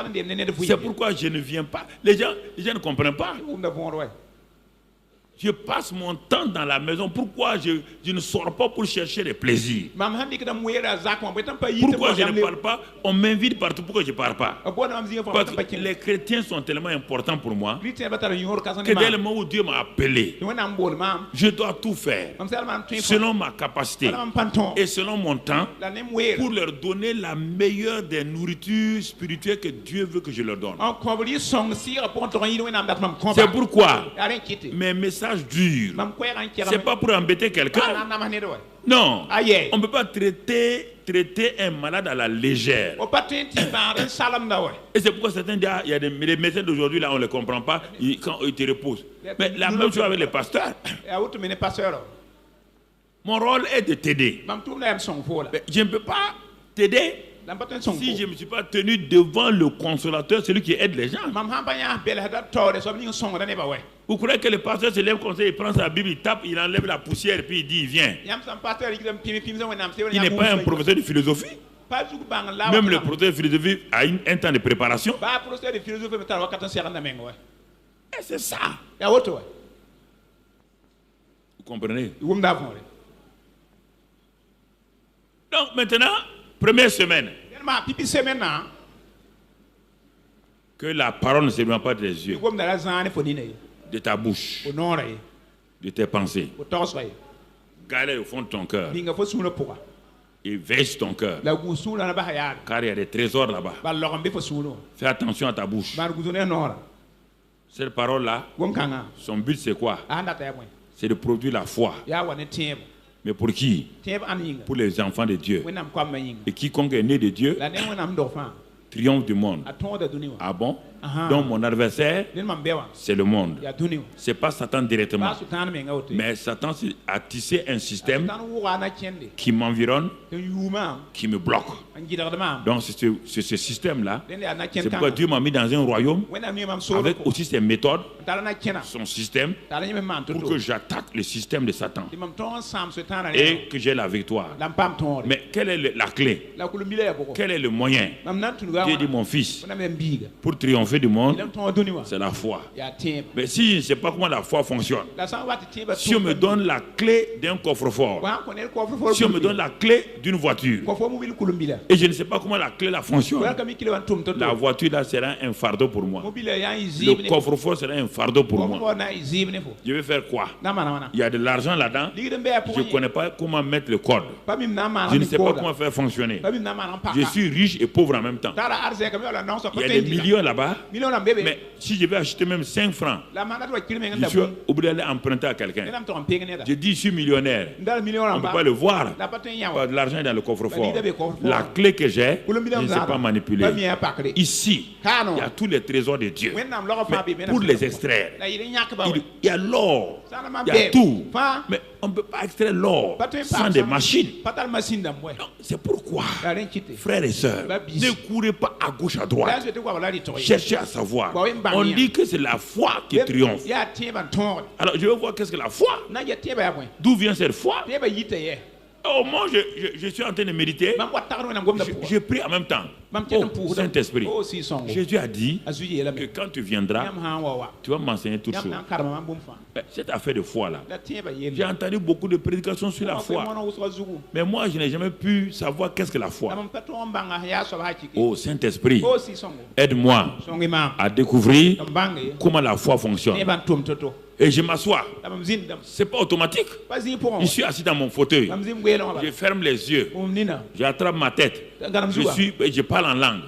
C'est pourquoi je ne viens pas. Les gens ne comprennent pas. Je passe mon temps dans la maison. Pourquoi je ne sors pas pour chercher les plaisirs? Pourquoi je ne parle pas? On m'invite partout. Pourquoi je ne parle pas? Parce que les chrétiens sont tellement importants pour moi que dès le moment où Dieu m'a appelé, je dois tout faire selon ma capacité et selon mon temps pour leur donner la meilleure des nourritures spirituelles que Dieu veut que je leur donne. C'est pourquoi mes messages durs, c'est pas pour embêter quelqu'un. Non, on ne peut pas traiter un malade à la légère. Et c'est pourquoi certains disent, il y a des médecins d'aujourd'hui là, on ne les comprend pas quand ils te reposent. Mais la même chose avec les pasteurs. Mon rôle est de t'aider. Je ne peux pas t'aider si je ne me suis pas tenu devant le consolateur, celui qui aide les gens. Vous croyez que le pasteur se lève comme ça, il prend sa Bible, il tape, il enlève la poussière et puis il dit, il vient. Il n'est pas un professeur de philosophie. Même le professeur de philosophie a un temps de préparation. Et c'est ça. Vous comprenez? Donc maintenant, première semaine, que la parole ne se met pas des yeux, de ta bouche, de tes pensées. Garde au fond de ton cœur et veille sur ton cœur, car il y a des trésors là-bas. Fais attention à ta bouche. Cette parole-là, son but c'est quoi? C'est de produire la foi. Mais pour qui? Pour les enfants de Dieu. Et quiconque est né de Dieu triomphe du monde. Ah bon? Donc mon adversaire, c'est le monde. C'est pas Satan directement. Mais Satan a tissé un système qui m'environne, qui me bloque. Donc c'est ce système-là. C'est pourquoi Dieu m'a mis dans un royaume avec aussi ses méthodes, son système, pour que j'attaque le système de Satan et que j'ai la victoire. Mais quelle est la clé? Quel est le moyen? Dieu dit, mon fils, pour triompher du monde, c'est la foi. Mais si je ne sais pas comment la foi fonctionne, si on me donne la clé d'un coffre-fort, si on me donne la clé d'une voiture, et je ne sais pas comment la clé là fonctionne, la voiture là sera un fardeau pour moi. Le coffre-fort sera un fardeau pour moi. Je vais faire quoi? Il y a de l'argent là-dedans. Je ne connais pas comment mettre le code. Je ne sais pas comment faire fonctionner. Je suis riche et pauvre en même temps. Il y a des millions là-bas. Mais si je vais acheter même 5 francs, je suis obligé d'aller emprunter à quelqu'un. Je dis, je suis millionnaire. On ne peut pas le voir. De l'argent est dans le coffre-fort. La clé que j'ai, je ne sais pas manipuler. Ici, il y a tous les trésors de Dieu. Mais pour les extraire, il y a l'or, il y a tout. Mais on ne peut pas extraire l'or sans des machines. C'est pourquoi, frères et sœurs, ne courez pas à gauche, à droite. Cherchez à savoir. On dit que c'est la foi qui triomphe. Alors je veux voir qu'est-ce que la foi. D'où vient cette foi? Au moment où je suis en train de méditer, je prie en même temps. Oh, Saint-Esprit, Jésus a dit que quand tu viendras, tu vas m'enseigner toutes choses. Cette affaire de foi là, j'ai entendu beaucoup de prédications sur la foi, mais moi je n'ai jamais pu savoir qu'est-ce que la foi. Oh Saint-Esprit, aide-moi à découvrir comment la foi fonctionne. et je m'assois. C'est pas automatique. Je suis assis dans mon fauteuil. Je ferme les yeux. J'attrape ma tête. Je parle en langue.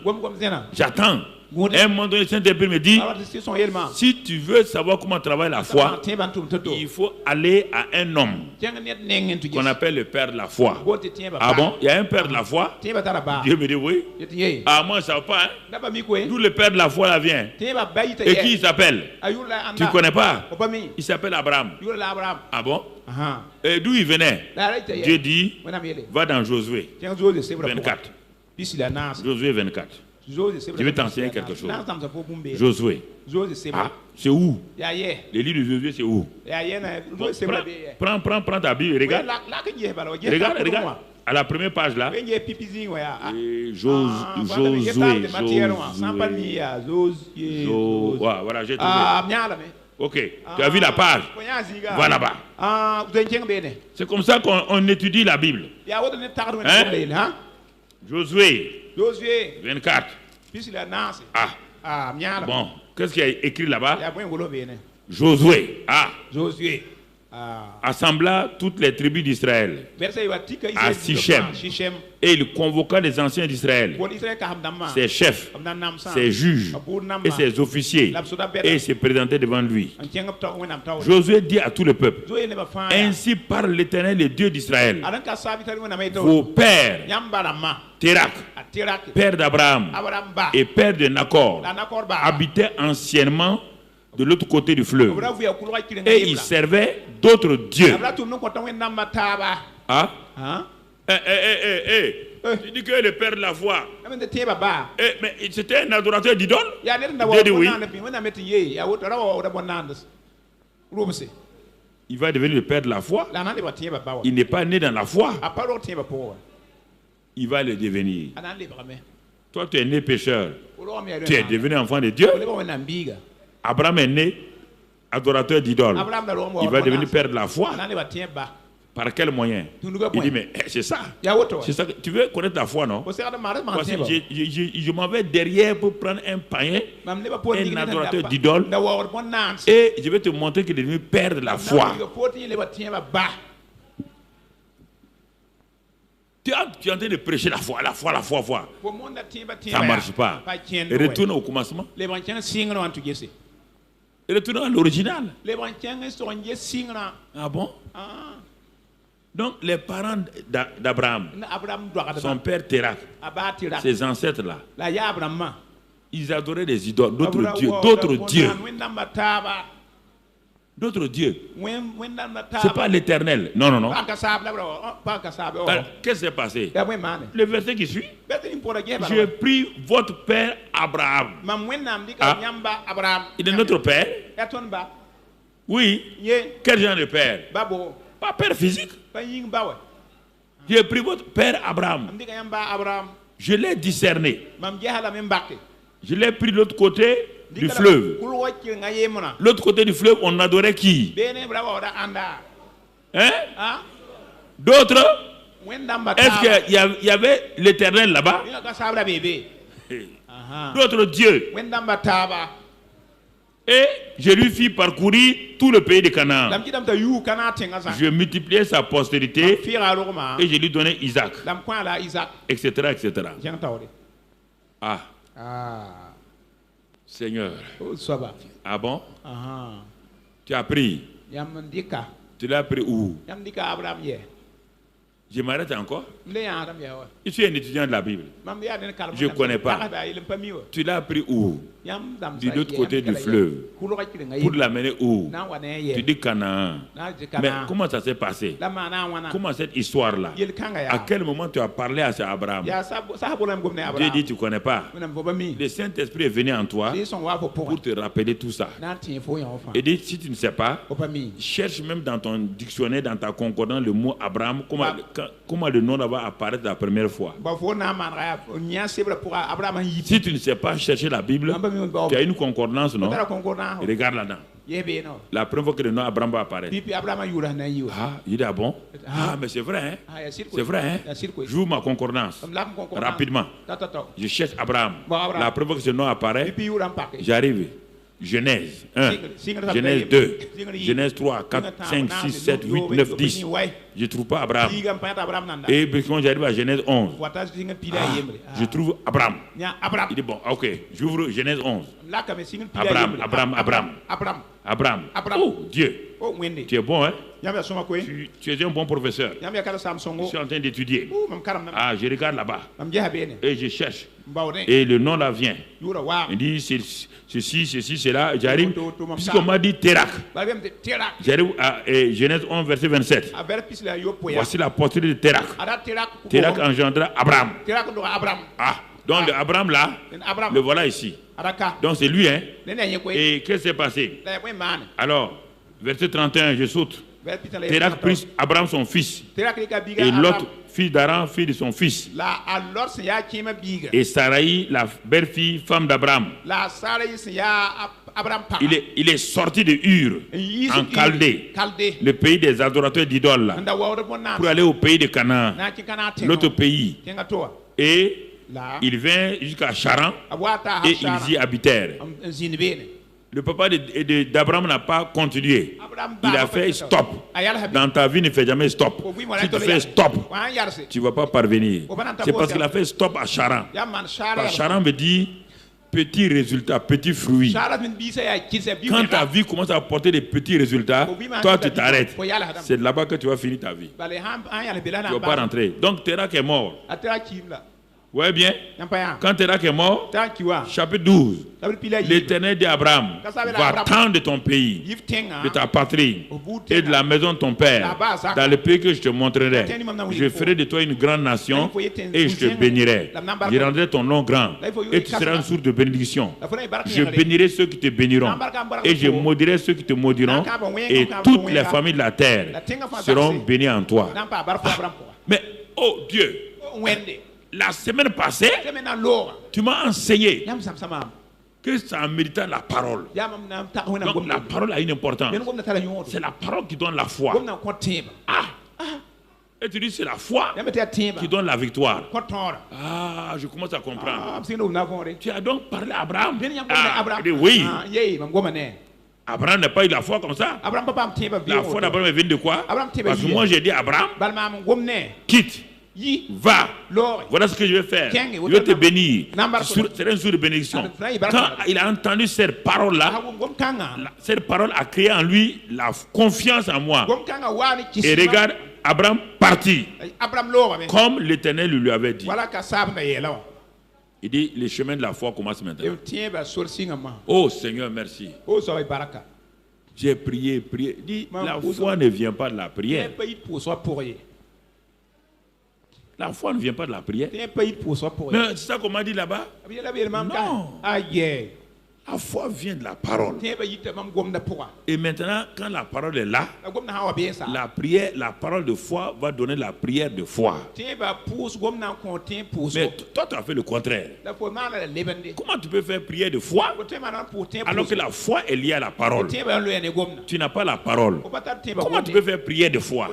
J'attends. À un moment donné, le Saint-Esprit me dit, si tu veux savoir comment travaille la foi, il faut aller à un homme qu'on appelle le père de la foi. Ah bon? Il y a un père de la foi? Dieu me dit oui. Ah, moi je ne savais pas. D'où le père de la foi là vient? Et qui il s'appelle? Tu ne connais pas? Il s'appelle Abraham. Ah bon? Et d'où il venait? Dieu dit, va dans Josué 24. Josué 24. Je vais t'enseigner quelque chose. Josué. Ah, c'est où? Les livres de Josué, c'est où? Prends ta Bible et regarde. Regarde. À la première page là. Josué. Voilà, j'ai trouvé. Ok, tu as vu la page? Va là-bas. C'est comme ça qu'on étudie la Bible. Hein? Josué 24. Ah. Bon, qu'est-ce qu'il y a écrit là-bas? Josué. Assembla toutes les tribus d'Israël à Sichem. Et il convoqua les anciens d'Israël, ses chefs, ses juges et ses officiers, et il se présentait devant lui. Josué dit à tout le peuple, ainsi parle l'Éternel, le Dieu d'Israël. Vos pères, Térak, père d'Abraham et père de Nacor, habitaient anciennement de l'autre côté du fleuve. Et ils servaient d'autres dieux. Tu dis que le père de la foi. Mais c'était un adorateur d'idole? Dieu dit oui. Il va devenir le père de la foi. Il n'est pas né dans la foi. Il va le devenir. Toi, tu es né pécheur. Tu es devenu enfant de Dieu. Abraham est né adorateur d'idole. Il va devenir père de la foi. Par quel moyen? Il dit, mais c'est ça. C'est ça. Tu veux connaître la foi, non? Parce que je m'en vais derrière pour prendre un païen, un adorateur d'idole, et je vais te montrer qu'il est devenu père de la foi. Tu es en train de prêcher la foi. Ça ne marche pas. Retourne au commencement. Retourne à l'original. Ah bon? Donc les parents d'Abraham, son père Térak, ses ancêtres là, ils adoraient des idoles, d'autres dieux. C'est pas l'Éternel. Non. Qu'est-ce qui s'est passé? Le verset qui suit. Je prie votre père Abraham. Il est notre père. Oui. Quel genre de père? Pas père physique. J'ai pris votre père Abraham. Je l'ai discerné. Je l'ai pris de l'autre côté du fleuve. L'autre côté du fleuve, on adorait qui? Hein? D'autres? Est-ce qu'il y avait l'Éternel là-bas? D'autres dieux. Et je lui fis parcourir tout le pays de Canaan. Je multipliai sa postérité et je lui donnai Isaac, etc. Seigneur. Ah bon? Tu as pris? Tu l'as pris où? Je m'arrête encore. Je suis un étudiant de la Bible. Je ne connais pas. Tu l'as pris où? De l'autre côté du fleuve. Pour l'amener où? Tu dis Canaan. Mais comment ça s'est passé? Comment cette histoire-là? À quel moment tu as parlé à Abraham? Dieu dit tu ne connais pas. Le Saint-Esprit est venu en toi pour te rappeler tout ça. Et dit si tu ne sais pas, cherche même dans ton dictionnaire, dans ta concordance, le mot Abraham. Comment le nom va apparaître la première fois? Si tu ne sais pas chercher la Bible, tu as une concordance, non? Regarde là-dedans. La première fois que le nom Abraham va apparaître. Il dit ah bon? Mais c'est vrai, hein? C'est vrai, hein? J'ouvre ma concordance rapidement. Je cherche Abraham. La première fois que ce nom apparaît, j'arrive. Genèse 1, Genèse 2, Genèse 3, 4, 5, 6, 7, 8, 9, 10. Je ne trouve pas Abraham. Et quand j'arrive à Genèse 11, je trouve Abraham. Il dit bon, ok, j'ouvre Genèse 11. Abraham. Oh, Dieu. Tu es bon, hein? Tu es un bon professeur. Je suis en train d'étudier. Ah, je regarde là-bas. Et je cherche. Et le nom là vient. Il dit ceci, cela. J'arrive. Puisqu'on m'a dit Térak. J'arrive à Genèse 11, verset 27. Voici la portée de Térak. Térak engendra Abraham. Ah, donc le Abraham là, le voilà ici. Donc c'est lui, hein? Et qu'est-ce qui s'est passé? Alors, verset 31, je saute. Térak prit Abraham son fils. Et l'autre fils d'Aran, fils de son fils. Et Sarai, la belle-fille, femme d'Abraham. Il est sorti de Ur, en Chaldée, le pays des adorateurs d'idoles, pour aller au pays de Canaan, l'autre pays. Et il vint jusqu'à Charan et ils y habitèrent. Le papa d'Abraham n'a pas continué. Il a fait stop. Dans ta vie, ne fais jamais stop. Si tu fais stop, tu ne vas pas parvenir. C'est parce qu'il a fait stop à Charan. Charan veut dire petit résultat, petit fruit. Quand ta vie commence à porter des petits résultats, toi tu t'arrêtes. C'est là-bas que tu vas finir ta vie. Tu ne vas pas rentrer. Donc Térak est mort. Ouais bien. Quand Térak est mort, chapitre 12, l'Éternel dit à Abraham, va-t'en de ton pays, de ta patrie et de la maison de ton père, dans le pays que je te montrerai. Je ferai de toi une grande nation et je te bénirai. Je rendrai ton nom grand et tu seras une source de bénédiction. Je bénirai ceux qui te béniront et je maudirai ceux qui te maudiront et toutes les familles de la terre seront bénies en toi. Mais, oh Dieu, la semaine passée, tu m'as enseigné que ça méritait la parole. Donc la parole a une importance. C'est la parole qui donne la foi. Et tu dis c'est la foi qui donne la victoire. Ah, je commence à comprendre. Tu as donc parlé à Abraham. Il dit oui. Abraham n'a pas eu la foi comme ça. La foi d'Abraham est venue de quoi? Parce que moi j'ai dit à Abraham, quitte. Va, voilà ce que je vais faire. Je vais te bénir. C'est un jour de bénédiction. Quand il a entendu cette parole-là, cette parole a créé en lui la confiance en moi. Et regarde, Abraham partit. Comme l'Éternel lui avait dit. Il dit, le chemin de la foi commence maintenant. Oh Seigneur, merci. J'ai prié. Dit, la foi ne vient pas de la prière. La foi ne vient pas de la prière. Mais c'est ça qu'on m'a dit là-bas? Non. La foi vient de la parole. Et maintenant, quand la parole est là, la prière, la parole de foi va donner la prière de foi. Mais toi, tu as fait le contraire. Comment tu peux faire prière de foi alors que la foi est liée à la parole? Tu n'as pas la parole. Comment tu peux faire prière de foi?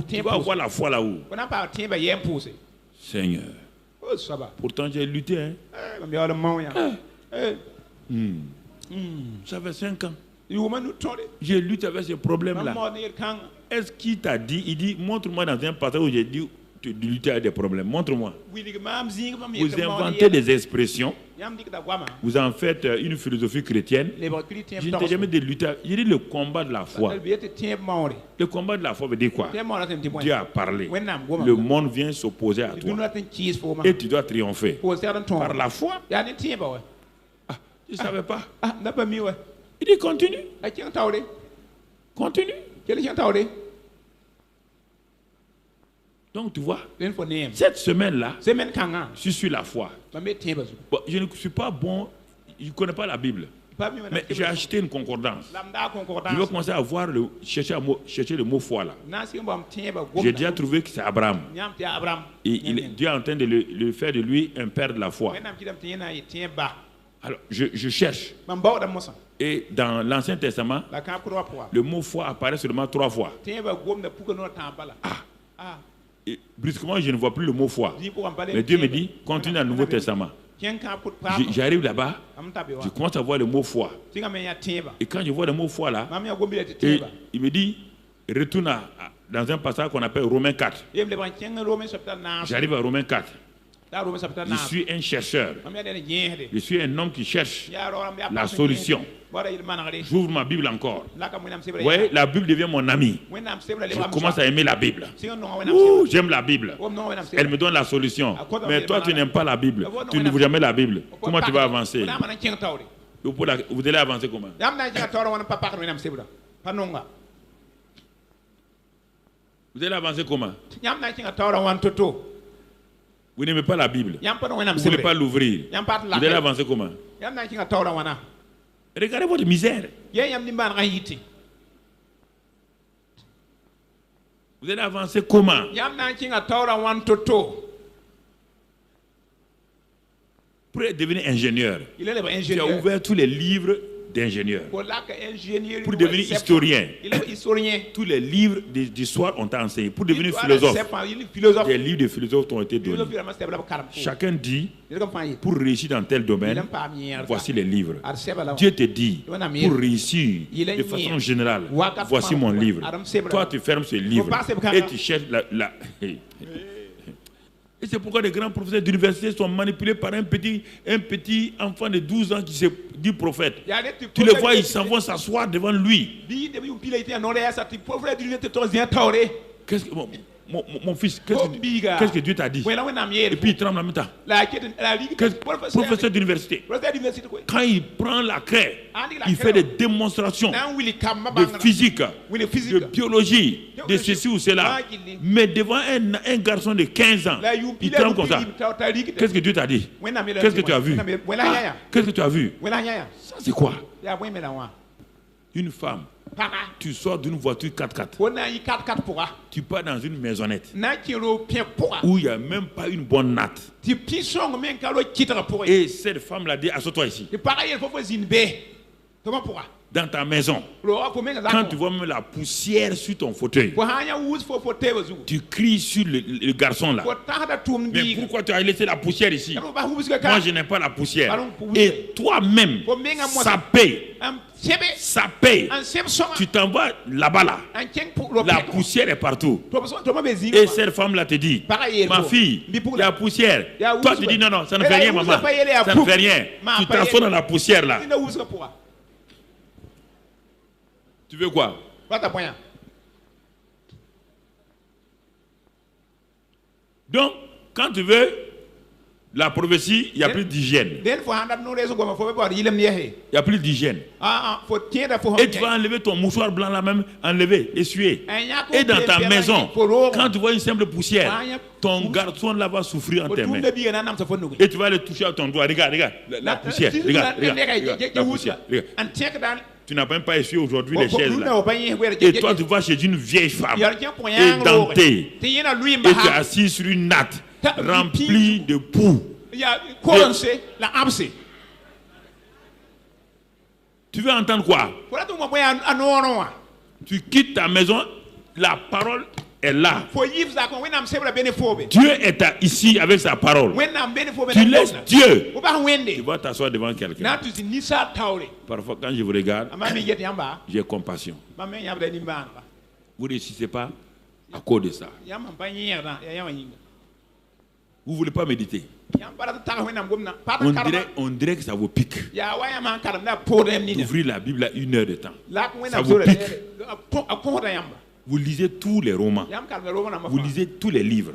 Tu vas avoir la foi là-haut. Seigneur. Pourtant, j'ai lutté. Ça fait 5 ans. J'ai lutté avec ce problème-là. Est-ce qu'il t'a dit? Il dit, montre-moi dans un passage où j'ai dit de lutter avec des problèmes. Montre-moi. Vous inventez des expressions. Vous en faites une philosophie chrétienne. Je ne t'ai jamais dit de lutter. J'ai dit le combat de la foi. Le combat de la foi veut dire quoi? Dieu a parlé. Le monde vient s'opposer à toi. Et tu dois triompher. Par la foi. Je ne savais pas. Il dit continue. Continue. Donc tu vois, cette semaine-là, je suis la foi. Bon, je ne suis pas bon, je ne connais pas la Bible. Mais j'ai acheté une concordance. Je vais commencer à voir chercher le mot foi là. J'ai déjà trouvé que c'est Abraham. Et Dieu est en train de le faire de lui un père de la foi. Alors, je cherche. Et dans l'Ancien Testament, le mot foi apparaît seulement 3 fois. Et brusquement, je ne vois plus le mot foi. Mais Dieu me dit, continue dans le Nouveau Testament. J'arrive là-bas, je commence à voir le mot foi. Et quand je vois le mot foi là, il me dit, retourne dans un passage qu'on appelle Romains 4. J'arrive à Romains 4. Je suis un chercheur. Je suis un homme qui cherche la solution. J'ouvre ma Bible encore. Ouais, la Bible devient mon ami. Je commence à aimer la Bible. J'aime la Bible. Elle me donne la solution. Mais toi, tu n'aimes pas la Bible. Tu ne veux jamais la Bible. Comment tu vas avancer? Vous allez avancer comment? Vous allez avancer comment? Vous n'aimez pas la Bible. Vous ne voulez pas l'ouvrir. Vous allez avancer comment? Regardez votre misère. Vous allez avancer comment? Pour devenir ingénieur, tu as ouvert tous les livres d'ingénieur. Pour devenir historien, tous les livres d'histoire ont été enseignés. Pour devenir philosophe, des livres de philosophes ont été donnés. Chacun dit, pour réussir dans tel domaine, voici les livres. Dieu te dit, pour réussir de façon générale, voici mon livre. Toi, tu fermes ce livre et tu cherches la... Et c'est pourquoi les grands professeurs d'université sont manipulés par un petit enfant de 12 ans qui se dit prophète. Tu le vois, ils s'en vont s'asseoir devant lui. Qu'est-ce que... Mon fils, qu'est-ce que Dieu t'a dit? Et puis il tremble en même temps. Professeur d'université, quand il prend la craie, il fait des démonstrations de physique, de biologie, de ceci ou cela. Mais devant un garçon de 15 ans, il tremble comme ça. Qu'est-ce que Dieu t'a dit? Qu'est-ce que tu as vu? Qu'est-ce que tu as vu? Ça c'est quoi? Une femme. Tu sors d'une voiture 4x4. Tu pars dans une maisonnette où il n'y a même pas une bonne natte. Et cette femme l'a dit, assois-toi ici. Dans ta maison, quand tu vois même la poussière sur ton fauteuil, tu cries sur le garçon là. Mais pourquoi tu as laissé la poussière ici? Moi je n'aime pas la poussière. Et toi-même, ça paye. Ça paye. Tu t'envoies là-bas là. La poussière est partout. Et cette femme là te dit, ma fille, il y a la poussière. Toi tu dis non, ça ne fait rien maman. Ça ne fait rien. Tu t'assois dans la poussière là. Tu veux quoi? Donc, quand tu veux la prophétie, il n'y a plus d'hygiène. Il n'y a plus d'hygiène. Et tu vas enlever ton mouchoir blanc là même, enlever, essuyer. Et dans ta maison, quand tu vois une simple poussière, ton garçon là va souffrir en tes mains. Et tu vas le toucher à ton doigt. Regarde, la poussière. Regarde, la poussière. Tu n'as même pas essuyé aujourd'hui les chaises là. Et toi tu vas chez une vieille femme édentée. Et tu es assis sur une natte remplie de poux. Tu veux entendre quoi? Tu quittes ta maison, la parole est là. Dieu est ici avec sa parole. Tu laisses Dieu. Tu vas t'asseoir devant quelqu'un. Parfois quand je vous regarde, j'ai compassion. Vous ne réussissez pas à cause de ça. Vous ne voulez pas méditer. On dirait que ça vous pique. D'ouvrir la Bible à 1 heure de temps. Ça vous pique. Vous lisez tous les romans. Vous lisez tous les livres.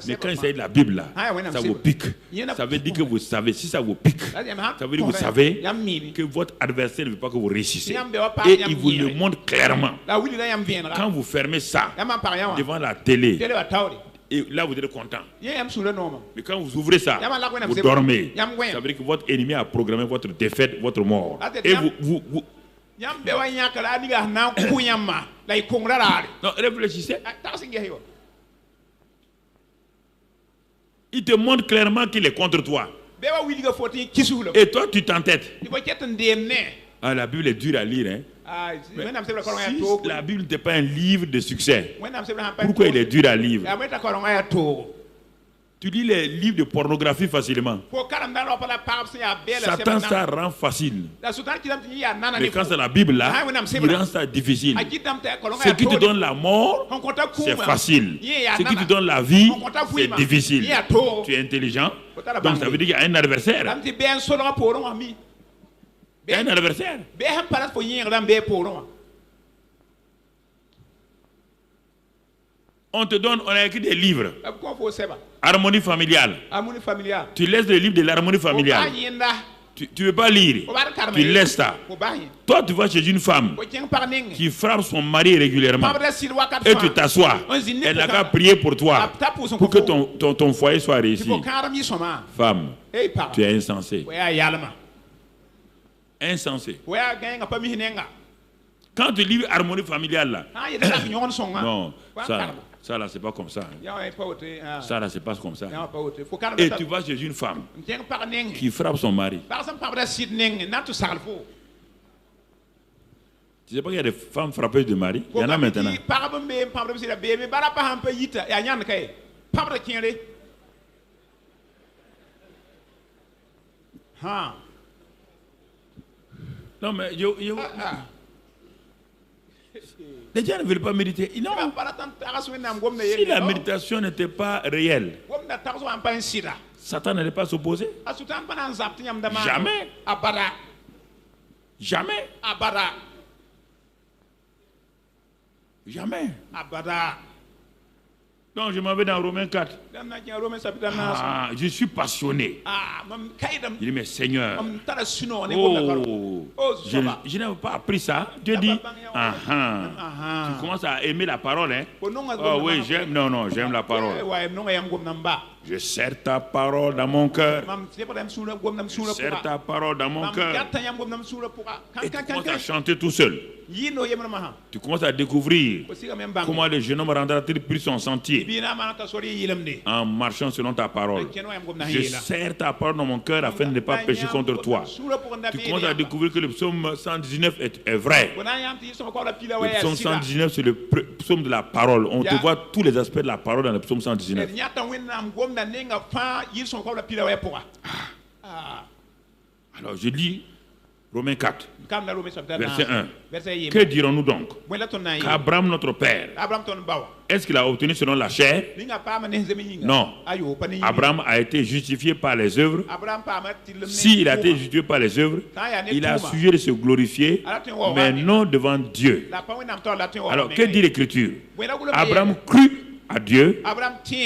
Mais quand il s'agit de la Bible, là, ça vous pique. Ça veut dire que vous savez. Si ça vous pique, ça veut dire que vous savez que votre adversaire ne veut pas que vous réussissiez. Et il vous le montre clairement. Quand vous fermez ça devant la télé, et là vous êtes content. Mais quand vous ouvrez ça, vous dormez. Ça veut dire que votre ennemi a programmé votre défaite, votre mort. Et vous non, réfléchissez. Il te montre clairement qu'il est contre toi. Et toi, tu t'entêtes. Ah, la Bible est dure à lire. Hein? Si la Bible n'est pas un livre de succès, pourquoi il est dur à lire? Tu lis les livres de pornographie facilement. Satan, ça rend facile. Mais quand c'est la Bible là, il rend ça difficile. Ce qui te donne la mort, c'est facile. Ce qui te donne la vie, c'est difficile. Tu es intelligent, donc ça veut dire qu'il y a un adversaire. Il y a un adversaire. On te donne, on a écrit des livres. Harmonie familiale. Tu laisses les livres de l'harmonie familiale. Tu ne veux pas lire. Tu laisses ça. Toi, tu vas chez une femme qui frappe son mari régulièrement. Et tu t'assois. Elle n'a qu'à prier pour toi. Pour que ton foyer soit réussi. Femme, tu es insensé. Insensé. Quand tu lis harmonie familiale là. Non, ça là, c'est pas comme ça. Ça là, c'est pas comme ça. Et tu vas chez une femme qui frappe son mari. Tu sais pas qu'il y a des femmes frappeuses de mari? Il y en a maintenant. Non mais les gens ne veulent pas méditer. Non. Si la méditation n'était pas réelle, Satan n'allait pas s'opposer. Jamais. Jamais. Jamais. Donc je m'en vais dans Romains 4. Je suis passionné. Je dis mais Seigneur, je n'ai pas appris ça. Dieu dit, tu commences à aimer la parole. Hein? Oh oui, j'aime. Non, j'aime la parole. Je serre ta parole dans mon cœur. Je serre ta parole dans mon cœur. Et tu commences à chanter tout seul. Tu commences à découvrir comment le jeune homme rendra-t-il plus son sentier en marchant selon ta parole. Je serre ta parole dans mon cœur afin de ne pas pécher contre toi. Tu commences à découvrir que le psaume 119 est vrai. Le psaume 119, c'est le psaume de la parole. On te voit tous les aspects de la parole dans le psaume 119. Alors je lis Romains 4, verset 1. Que dirons-nous donc? Qu'Abraham, notre père, est-ce qu'il a obtenu selon la chair? Non. Abraham a été justifié par les œuvres. S'il a été justifié par les œuvres, il a sujet de se glorifier, mais non devant Dieu. Alors, que dit l'Écriture? Abraham crut à Dieu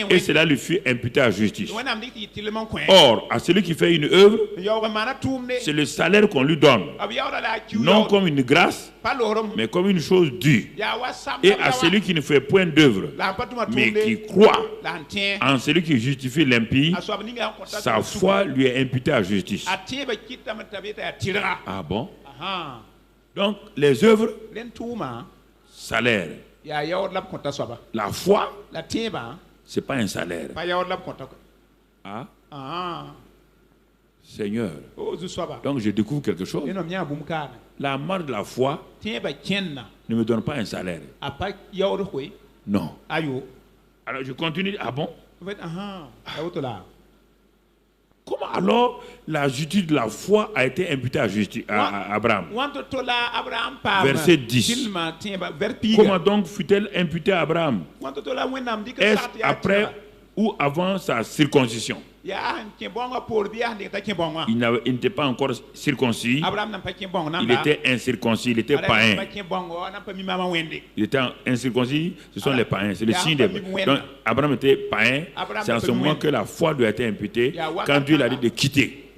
et cela lui fut imputé à justice. Or, à celui qui fait une œuvre, c'est le salaire qu'on lui donne, non comme une grâce, mais comme une chose due. Et à celui qui ne fait point d'œuvre, mais qui croit en celui qui justifie l'impie, sa foi lui est imputée à justice. Ah bon? Donc, les œuvres, salaire. La foi, c'est pas un salaire. Seigneur. Donc je découvre quelque chose. La marque de la foi ne me donne pas un salaire. Non. Alors je continue. Ah bon? Comment alors la justice de la foi a été imputée à Abraham? Verset 10. Comment donc fut-elle imputée à Abraham? Est-ce après ou avant sa circoncision? Il n'était pas encore circoncis. Il était incirconcis. Il était païen. Il était incirconcis. Ce sont les païens. C'est le signe des païens. Donc Abraham était païen. C'est en ce moment que la foi lui a été imputée. Quand Dieu l'a dit de quitter.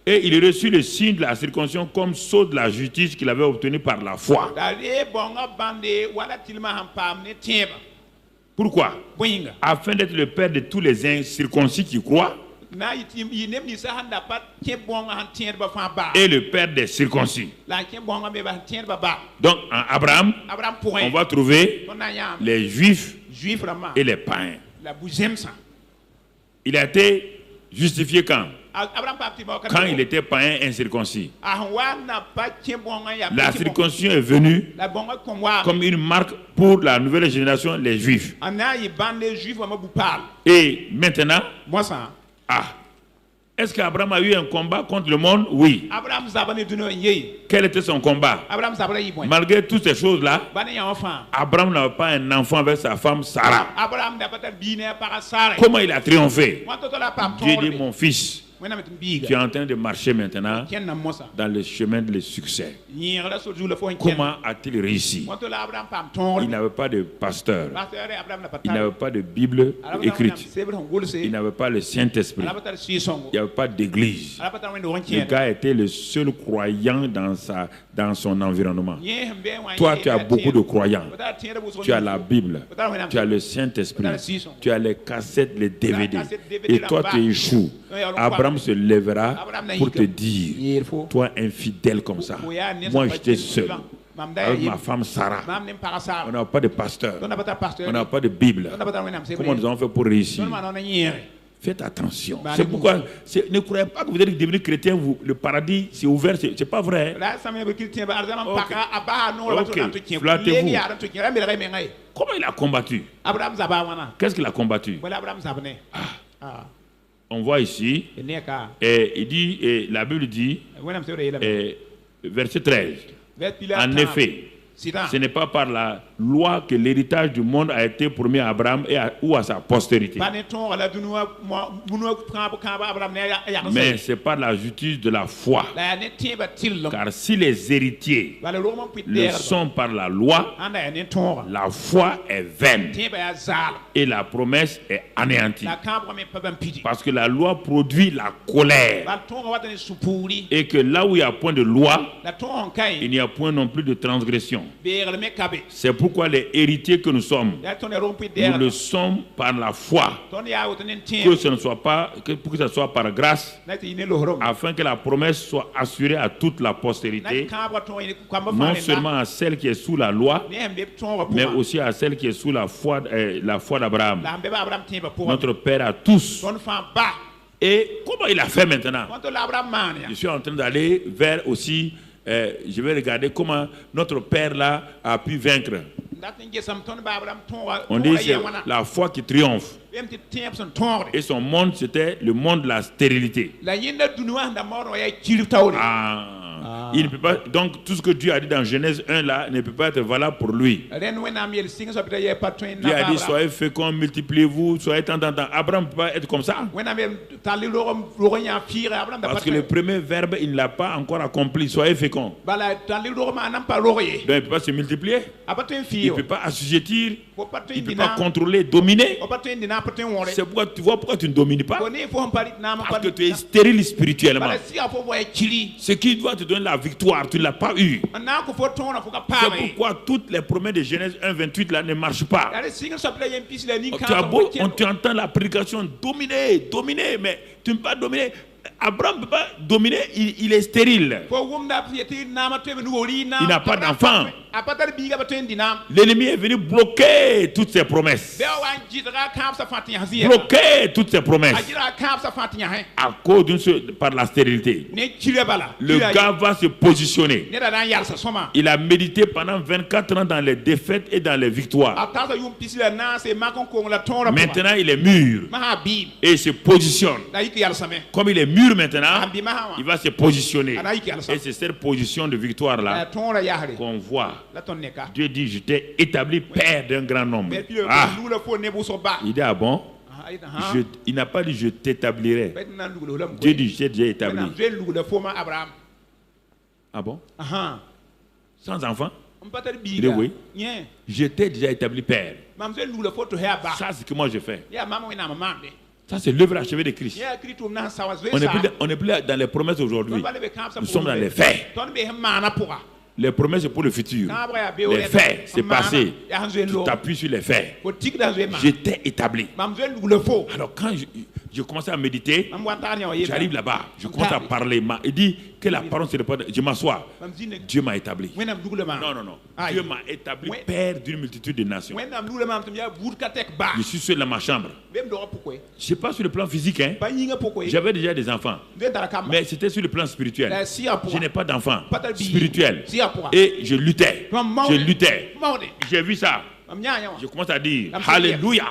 Et il reçut le signe de la circoncision comme sceau de la justice qu'il avait obtenu par la foi. Pourquoi? Afin d'être le père de tous les incirconcis qui croient et le père des circoncis. Donc en Abraham, on va trouver les juifs et les païens. Il a été justifié quand? quand il était païen incirconcis. La circoncision est venue comme une marque pour la nouvelle génération, les Juifs. Et maintenant, est-ce qu'Abraham a eu un combat contre le monde? Oui. Quel était son combat? Malgré toutes ces choses-là, Abraham n'avait pas un enfant avec sa femme Sarah. Comment il a triomphé? Dieu dit, mon fils, tu es en train de marcher maintenant dans le chemin de succès. Comment a-t-il réussi? Il n'avait pas de pasteur. Il n'avait pas de Bible écrite. Il n'avait pas le Saint-Esprit. Il n'y avait pas d'église. Le gars était le seul croyant dans son environnement. Toi, tu as beaucoup de croyants. Tu as la Bible. Tu as le Saint-Esprit. Tu as les cassettes, les DVD. Et toi, tu échoues. Abraham se lèvera pour te dire, toi infidèle comme ça, moi j'étais seul avec ma femme Sarah, on n'a pas de pasteur, on n'a pas de Bible. Comment nous avons fait pour réussir? Faites attention. C'est pourquoi ne croyez pas que vous êtes devenu chrétien, le paradis c'est ouvert, c'est pas vrai. Okay. Flattez-vous. Comment il a combattu? Qu'est-ce qu'il a combattu? On voit ici, et il dit, et la Bible dit, verset 13, en effet, ce n'est pas par la loi que l'héritage du monde a été promis à Abraham ou à sa postérité. Mais c'est par la justice de la foi. Car si les héritiers le sont par la loi, la foi est vaine et la promesse est anéantie. Parce que la loi produit la colère. Et que là où il n'y a point de loi, il n'y a point non plus de transgression. C'est pourquoi les héritiers que nous sommes, nous le sommes par la foi, que ce ne soit pas, pour que ce soit par grâce, afin que la promesse soit assurée à toute la postérité, non seulement à celle qui est sous la loi, mais aussi à celle qui est sous la foi d'Abraham, notre père à tous. Et comment il a fait maintenant? Je suis en train d'aller vers aussi. Je vais regarder comment notre père là a pu vaincre. On dit c'est la foi qui triomphe. Et son monde c'était le monde de la stérilité. Il ne peut pas, donc tout ce que Dieu a dit dans Genèse 1 là ne peut pas être valable pour lui. Dieu a dit soyez féconds, multipliez-vous, soyez tant. Abraham ne peut pas être comme ça. Parce que le premier verbe il ne l'a pas encore accompli, soyez féconds. Donc il ne peut pas se multiplier. Il ne peut pas assujettir. Il ne peut pas contrôler, dominer. C'est pourquoi tu vois pourquoi tu ne domines pas. Parce que tu es stérile spirituellement. Ce qui doit te donner la victoire, tu ne l'as pas eu. C'est pourquoi toutes les promesses de Genèse 1:28 là ne marchent pas. Tu entends la prédication dominer, mais tu ne peux pas dominer. Abraham ne peut pas dominer, il est stérile. Il n'a pas d'enfant. L'ennemi est venu bloquer toutes ses promesses. Bloquer toutes ses promesses. À cause par la stérilité. Le gars va se positionner. Il a médité pendant 24 ans dans les défaites et dans les victoires. Maintenant il est mûr. Et il se positionne. Comme il est mûr maintenant, il va se positionner. Et c'est cette position de victoire là qu'on voit. Dieu dit je t'ai établi père d'un grand nombre. Il dit ah bon? Il n'a pas dit je t'établirai. Dieu dit je t'ai déjà établi. Ah bon? Sans enfant? Il dit oui. Je t'ai déjà établi père. Ça c'est ce que moi je fais. Ça, c'est l'œuvre achevée de Christ. On n'est plus dans les promesses aujourd'hui. Nous sommes dans les faits. Les promesses, c'est pour le futur. Les faits, c'est passé. Tu t'appuies sur les faits. Je t'ai établi. Alors, Je commence à méditer. J'arrive là-bas. Je commence à parler. Il dit que la parole c'est pas. Je m'assois. Dieu m'a établi. Non. Dieu m'a établi père d'une multitude de nations. Je suis seul dans ma chambre. Je sais pas sur le plan physique. J'avais déjà des enfants. Mais c'était sur le plan spirituel. Je n'ai pas d'enfants spirituels. Et je luttais. J'ai vu ça. Je commence à dire Alléluia.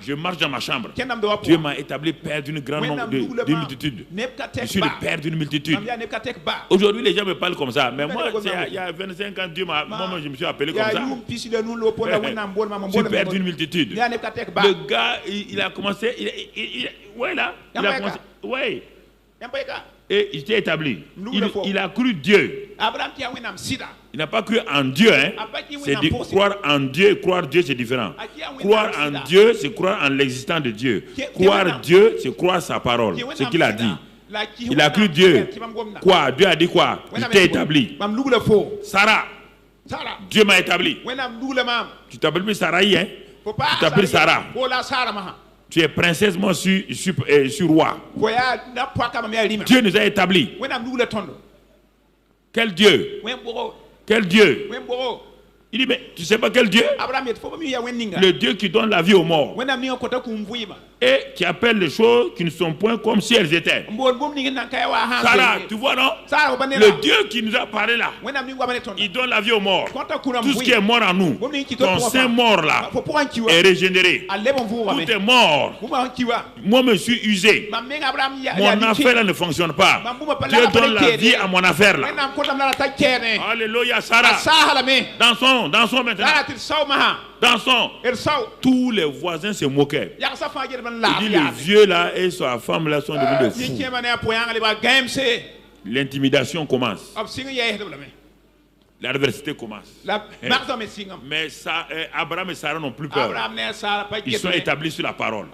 Je marche dans ma chambre. Dieu m'a établi père d'une grande nombre d'une multitude. Je suis le père d'une multitude. Aujourd'hui, les gens me parlent comme ça. Mais moi, il y a 25 ans, Dieu m'a. Moi, je me suis appelé comme ça. Je suis père d'une multitude. Le gars, il a commencé. Ouais, là. Il a commencé. Ouais. Et il s'est établi. Il a cru Dieu. Il n'a pas cru en Dieu. C'est de croire en Dieu. Croire Dieu, c'est différent. Croire en Dieu, c'est croire en l'existence de Dieu. Croire Dieu, c'est croire sa parole. Ce qu'il a dit. Il a cru Dieu. Quoi? Dieu a dit quoi? Il t'est établi. Sarah. Dieu m'a établi. Tu t'appelles plus Sarai, hein? Tu t'appelles Sarah. Tu es princesse, moi je suis roi. Dieu nous a établis. Quel Dieu? Quel Dieu? Il dit, mais tu ne sais pas quel Dieu? Le Dieu qui donne la vie aux morts. Et qui appelle les choses qui ne sont point comme si elles étaient. Sarah, tu vois, non? Le Dieu qui nous a parlé là, il donne la vie aux morts. Tout ce qui est mort en nous, ton sein mort là, est régénéré. Tout est mort. Moi, je suis usé. Mon affaire là ne fonctionne pas. Dieu donne la vie à mon affaire là. Alléluia, Sarah. Dansons maintenant. Dansons. Tous les voisins se moquaient. Il dit le vieux là et sa femme là sont devenus des fous. L'intimidation commence. L'adversité commence. Mais ça, Abraham et Sarah n'ont plus peur. Ils sont établis sur la parole.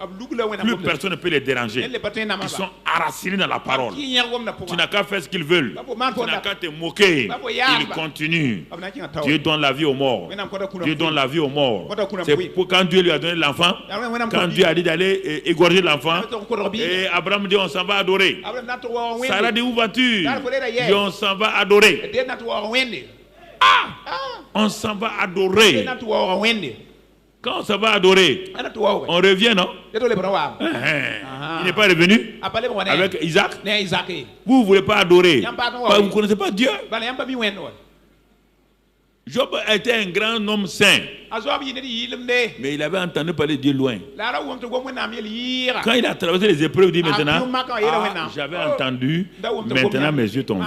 Plus personne ne peut les déranger. Ils sont enracinés dans la parole. Tu n'as qu'à faire ce qu'ils veulent. Tu n'as qu'à te moquer. Ils continuent. Dieu donne la vie aux morts. Dieu donne la vie aux morts. C'est pour quand Dieu lui a donné l'enfant, quand Dieu a dit d'aller égorger l'enfant, et Abraham dit on s'en va adorer. Sarah dit où vas-tu? Et on s'en va adorer. On s'en va adorer. Quand on s'en va adorer, on revient, non? Il n'est pas revenu avec Isaac. Vous ne voulez pas adorer. Vous ne connaissez pas Dieu. Job était un grand homme saint. Mais il avait entendu parler de Dieu loin. Quand il a traversé les épreuves, il dit maintenant, j'avais entendu, maintenant mes yeux t'ont vu.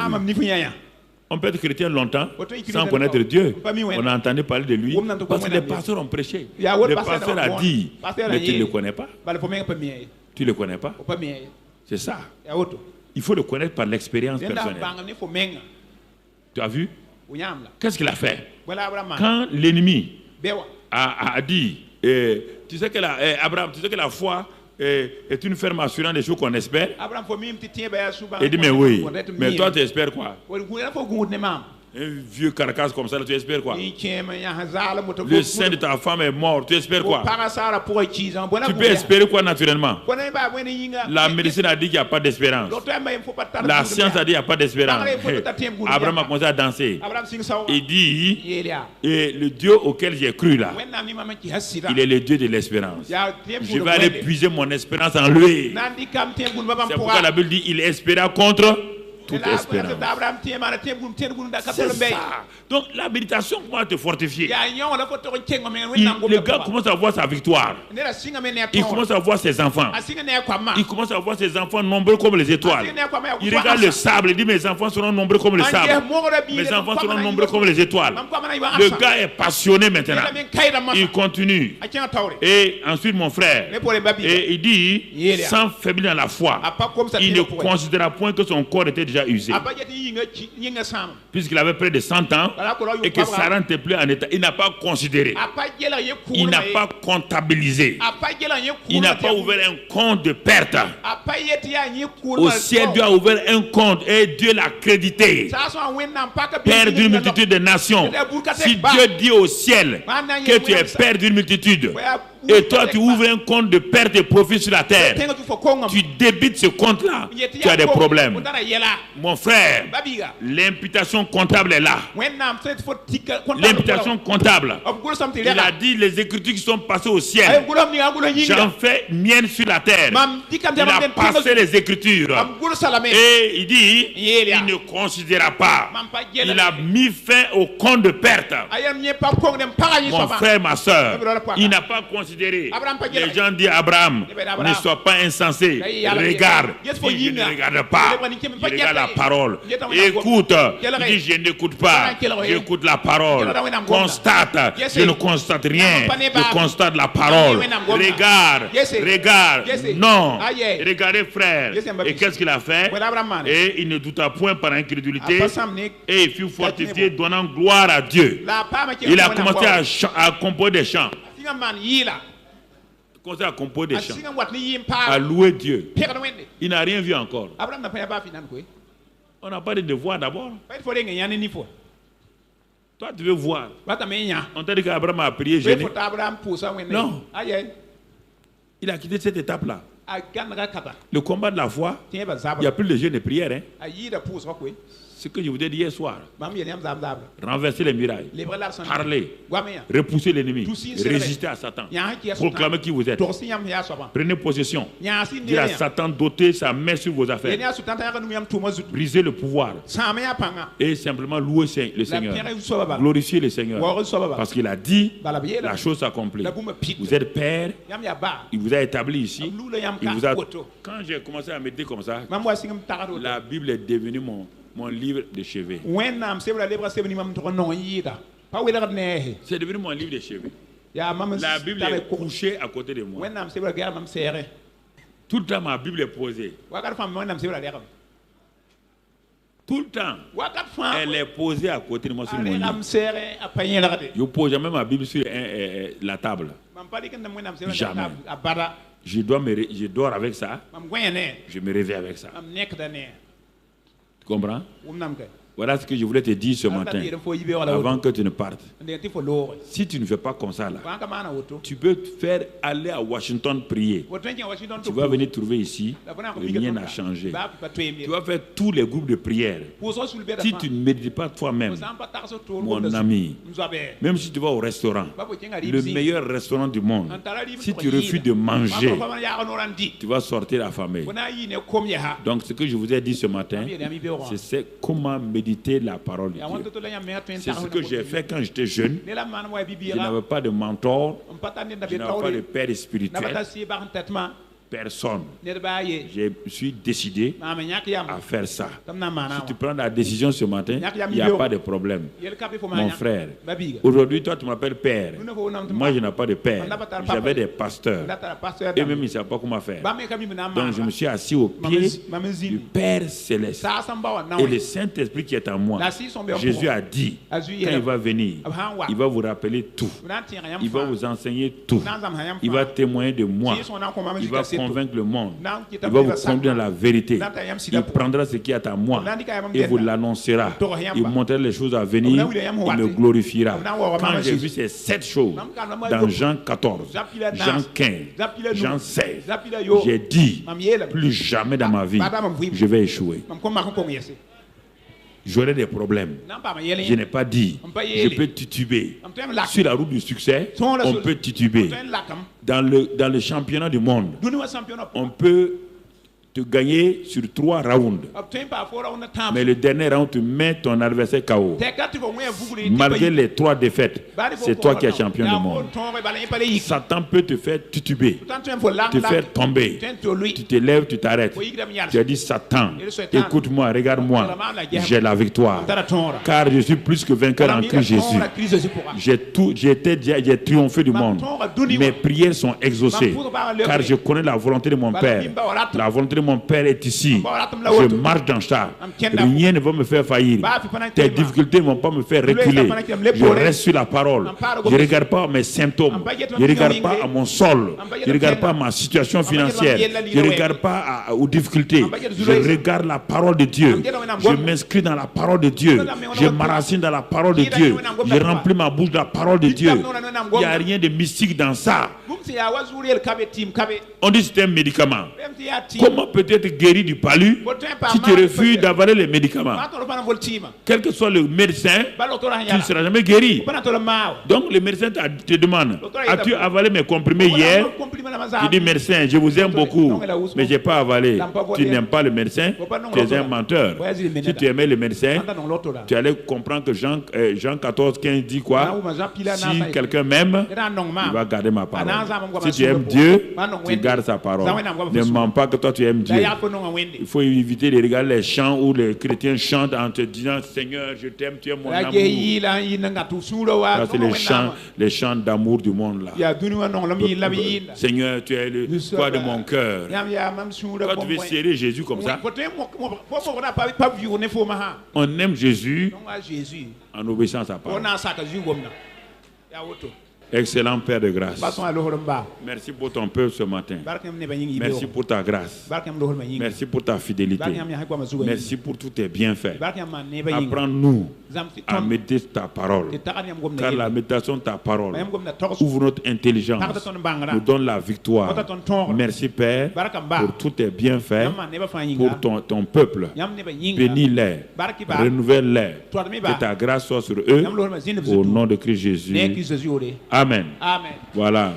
On peut être chrétien longtemps sans connaître Dieu. On a entendu parler de lui parce que les pasteurs ont prêché. Le pasteur a dit, mais tu ne le connais pas. Tu ne le connais pas. C'est ça. Il faut le connaître par l'expérience personnelle. Tu as vu? Qu'est-ce qu'il a fait? Quand l'ennemi a dit, tu sais que la foi est une ferme assurance des choses qu'on espère. Il dit, mais oui, mais toi tu espères quoi? Un vieux carcasse comme ça, tu espères quoi? Le sein de ta femme est mort, tu espères quoi? Tu peux espérer quoi naturellement? La médecine a dit qu'il n'y a pas d'espérance. La science a dit qu'il n'y a pas d'espérance. Abraham a commencé à danser. Il dit, et le Dieu auquel j'ai cru là, il est le Dieu de l'espérance. Je vais aller puiser mon espérance en lui. C'est pourquoi la Bible dit, il espéra contre toute espérance. C'est ça. Donc la méditation commence à te fortifier. Le gars commence à voir sa victoire. Il commence à voir ses enfants. Il commence à voir ses enfants nombreux comme les étoiles. Il regarde le sable. Il dit mes enfants seront nombreux comme le sable. Mes enfants seront nombreux comme les étoiles. Le gars est passionné maintenant. Il continue. Et ensuite mon frère, et il dit sans faiblir dans la foi, il ne considéra point que son corps était déjà usé. Puisqu'il avait près de 100 ans et que Sarah n'était plus en état, il n'a pas considéré. Il n'a pas comptabilisé. Il n'a pas ouvert un compte de perte. Au ciel, Dieu a ouvert un compte et Dieu l'a crédité. Père d'une multitude de nations. Si Dieu dit au ciel que tu es père d'une multitude, Et toi, tu ouvres un compte de perte et profit sur la terre. Tu débites ce compte-là. Tu as des problèmes. Mon frère, l'imputation comptable est là. L'imputation comptable. Il a dit les écritures qui sont passées au ciel. J'en fais mienne sur la terre. Il a passé les écritures. Et il dit, il ne considéra pas. Il a mis fin au compte de perte. Mon frère, ma soeur, il n'a pas considéré. Les gens disent Abraham, ne sois pas insensé. Regarde. Il ne regarde pas. Il regarde la parole. Écoute. Il dit je n'écoute pas. J'écoute la parole. Constate. Je ne constate rien. Je constate la parole. Regarde. Regarde. Non. Regardez, frère. Et qu'est-ce qu'il a fait? Et il ne douta point par incrédulité. Et il fut fortifié, donnant gloire à Dieu. Il a commencé à composer des chants. Commencé à composer des chants. À louer Dieu. Il n'a rien vu encore. On n'a pas de devoir d'abord. Toi, tu veux voir. On t'a dit qu'Abraham a prié, jeûné. Non. Il a quitté cette étape-là. Le combat de la foi, il n'y a plus de jeûne et prière. Hein. Ce que je vous ai dit hier soir. Renverser les murailles. Parler. Repousser l'ennemi. Résister à Satan. Proclamer qui vous êtes. Prenez possession. Dire à Satan d'ôter sa main sur vos affaires. Briser le pouvoir. Et simplement louer le Seigneur. Glorifier le Seigneur. Parce qu'il a dit, la chose s'accomplit. Vous êtes père. Il vous a établi ici. Il vous a... Quand j'ai commencé à méditer comme ça, la Bible est devenue mon livre de chevet. C'est devenu mon livre de chevet. La Bible est couchée à côté de moi. Tout le temps, ma Bible est posée. Tout le temps, elle est posée à côté de moi sur mon livre. Je ne pose jamais ma Bible sur la table. Jamais. Je dors avec ça. Je me réveille avec ça. Tu comprends? Voilà ce que je voulais te dire ce matin, avant que tu ne partes. Si tu ne fais pas comme ça, là, tu peux te faire aller à Washington prier. Tu vas venir trouver ici, rien n'a changé. Tu vas faire tous les groupes de prière. Si tu ne médites pas toi-même, mon ami, même si tu vas au restaurant, le meilleur restaurant du monde, si tu refuses de manger, tu vas sortir affamé. Donc ce que je vous ai dit ce matin, c'est comment méditer la parole de Dieu. C'est ce que j'ai fait quand j'étais jeune. Je n'avais pas de mentor, je n'avais pas de père spirituel, personne. Je suis décidé à faire ça. Si tu prends la décision ce matin, il n'y a pas de problème. Mon frère, aujourd'hui, toi, tu m'appelles père. Moi, je n'ai pas de père. J'avais des pasteurs. Et même, ils ne savent pas comment faire. Donc, je me suis assis au pied du Père Céleste. Et le Saint-Esprit qui est en moi, Jésus a dit, quand il va venir, il va vous rappeler tout. Il va vous enseigner tout. Il va témoigner de moi. Il va convaincre le monde. Il va vous conduire dans la vérité. Il prendra ce qui est à moi et vous l'annoncera. Il montrera les choses à venir. Il me glorifiera. Quand j'ai vu ces 7 choses dans Jean 14, Jean 15, Jean 16, j'ai dit, plus jamais dans ma vie, je vais échouer. J'aurai des problèmes. Je n'ai pas dit, je peux tituber. Sur la route du succès, on peut tituber. Dans le championnat du monde, on peut te gagner sur 3 rounds. Mais le dernier round, tu mets ton adversaire KO. Malgré les 3 défaites, c'est toi qui es champion du monde. Satan peut te faire tituber, te faire tomber. Tu te lèves, tu t'arrêtes. Tu as dit, Satan, écoute-moi, regarde-moi, j'ai la victoire. Car je suis plus que vainqueur en Christ Jésus. J'ai triomphé du monde. Mes prières sont exaucées. Car je connais la volonté de mon Père. La volonté de mon Père est ici. Je marche dans ça. Rien ne va me faire faillir. Tes difficultés ne vont pas me faire reculer. Je reste sur la parole. Je ne regarde pas mes symptômes. Je ne regarde pas à mon sol. Je ne regarde pas à ma situation financière. Je ne regarde pas aux difficultés. Je regarde la parole de Dieu. Je m'inscris dans la parole de Dieu. Je m'enracine dans la parole de Dieu. Je remplis ma bouche de la parole de Dieu. Il n'y a rien de mystique dans ça. On dit que c'est un médicament. Comment peut-être guéri du palu si tu refuses d'avaler les médicaments? Quel que soit le médecin, tu ne seras jamais guéri. Donc le médecin te demande, as-tu avalé mes comprimés hier? Il dit, médecin, je vous aime beaucoup, mais je n'ai pas avalé. Tu n'aimes pas le médecin, tu es un menteur. Si tu aimais le médecin, tu allais comprendre que Jean 14, 15 dit quoi? Si quelqu'un m'aime, il va garder ma parole. Si tu aimes Dieu, tu gardes sa parole. Ne mens pas que toi tu aimes Dieu. Il faut éviter de regarder les chants où les chrétiens chantent en te disant, Seigneur, je t'aime, tu es mon amour. Ça, c'est les chants d'amour du monde là. Seigneur, tu es le quoi de mon cœur. Quand tu veux serrer Jésus comme ça, on aime Jésus en obéissant à sa parole. Excellent Père de grâce. Merci pour ton peuple ce matin. Merci pour ta grâce. Merci pour ta fidélité. Merci pour tous tes bienfaits. Apprends-nous à méditer ta parole. Car la méditation de ta parole ouvre notre intelligence, nous donne la victoire. Merci Père pour tous tes bienfaits, pour ton peuple. Bénis-les, renouvelle-les. Que ta grâce soit sur eux. Au nom de Christ Jésus. Amen. Amen. Voilà.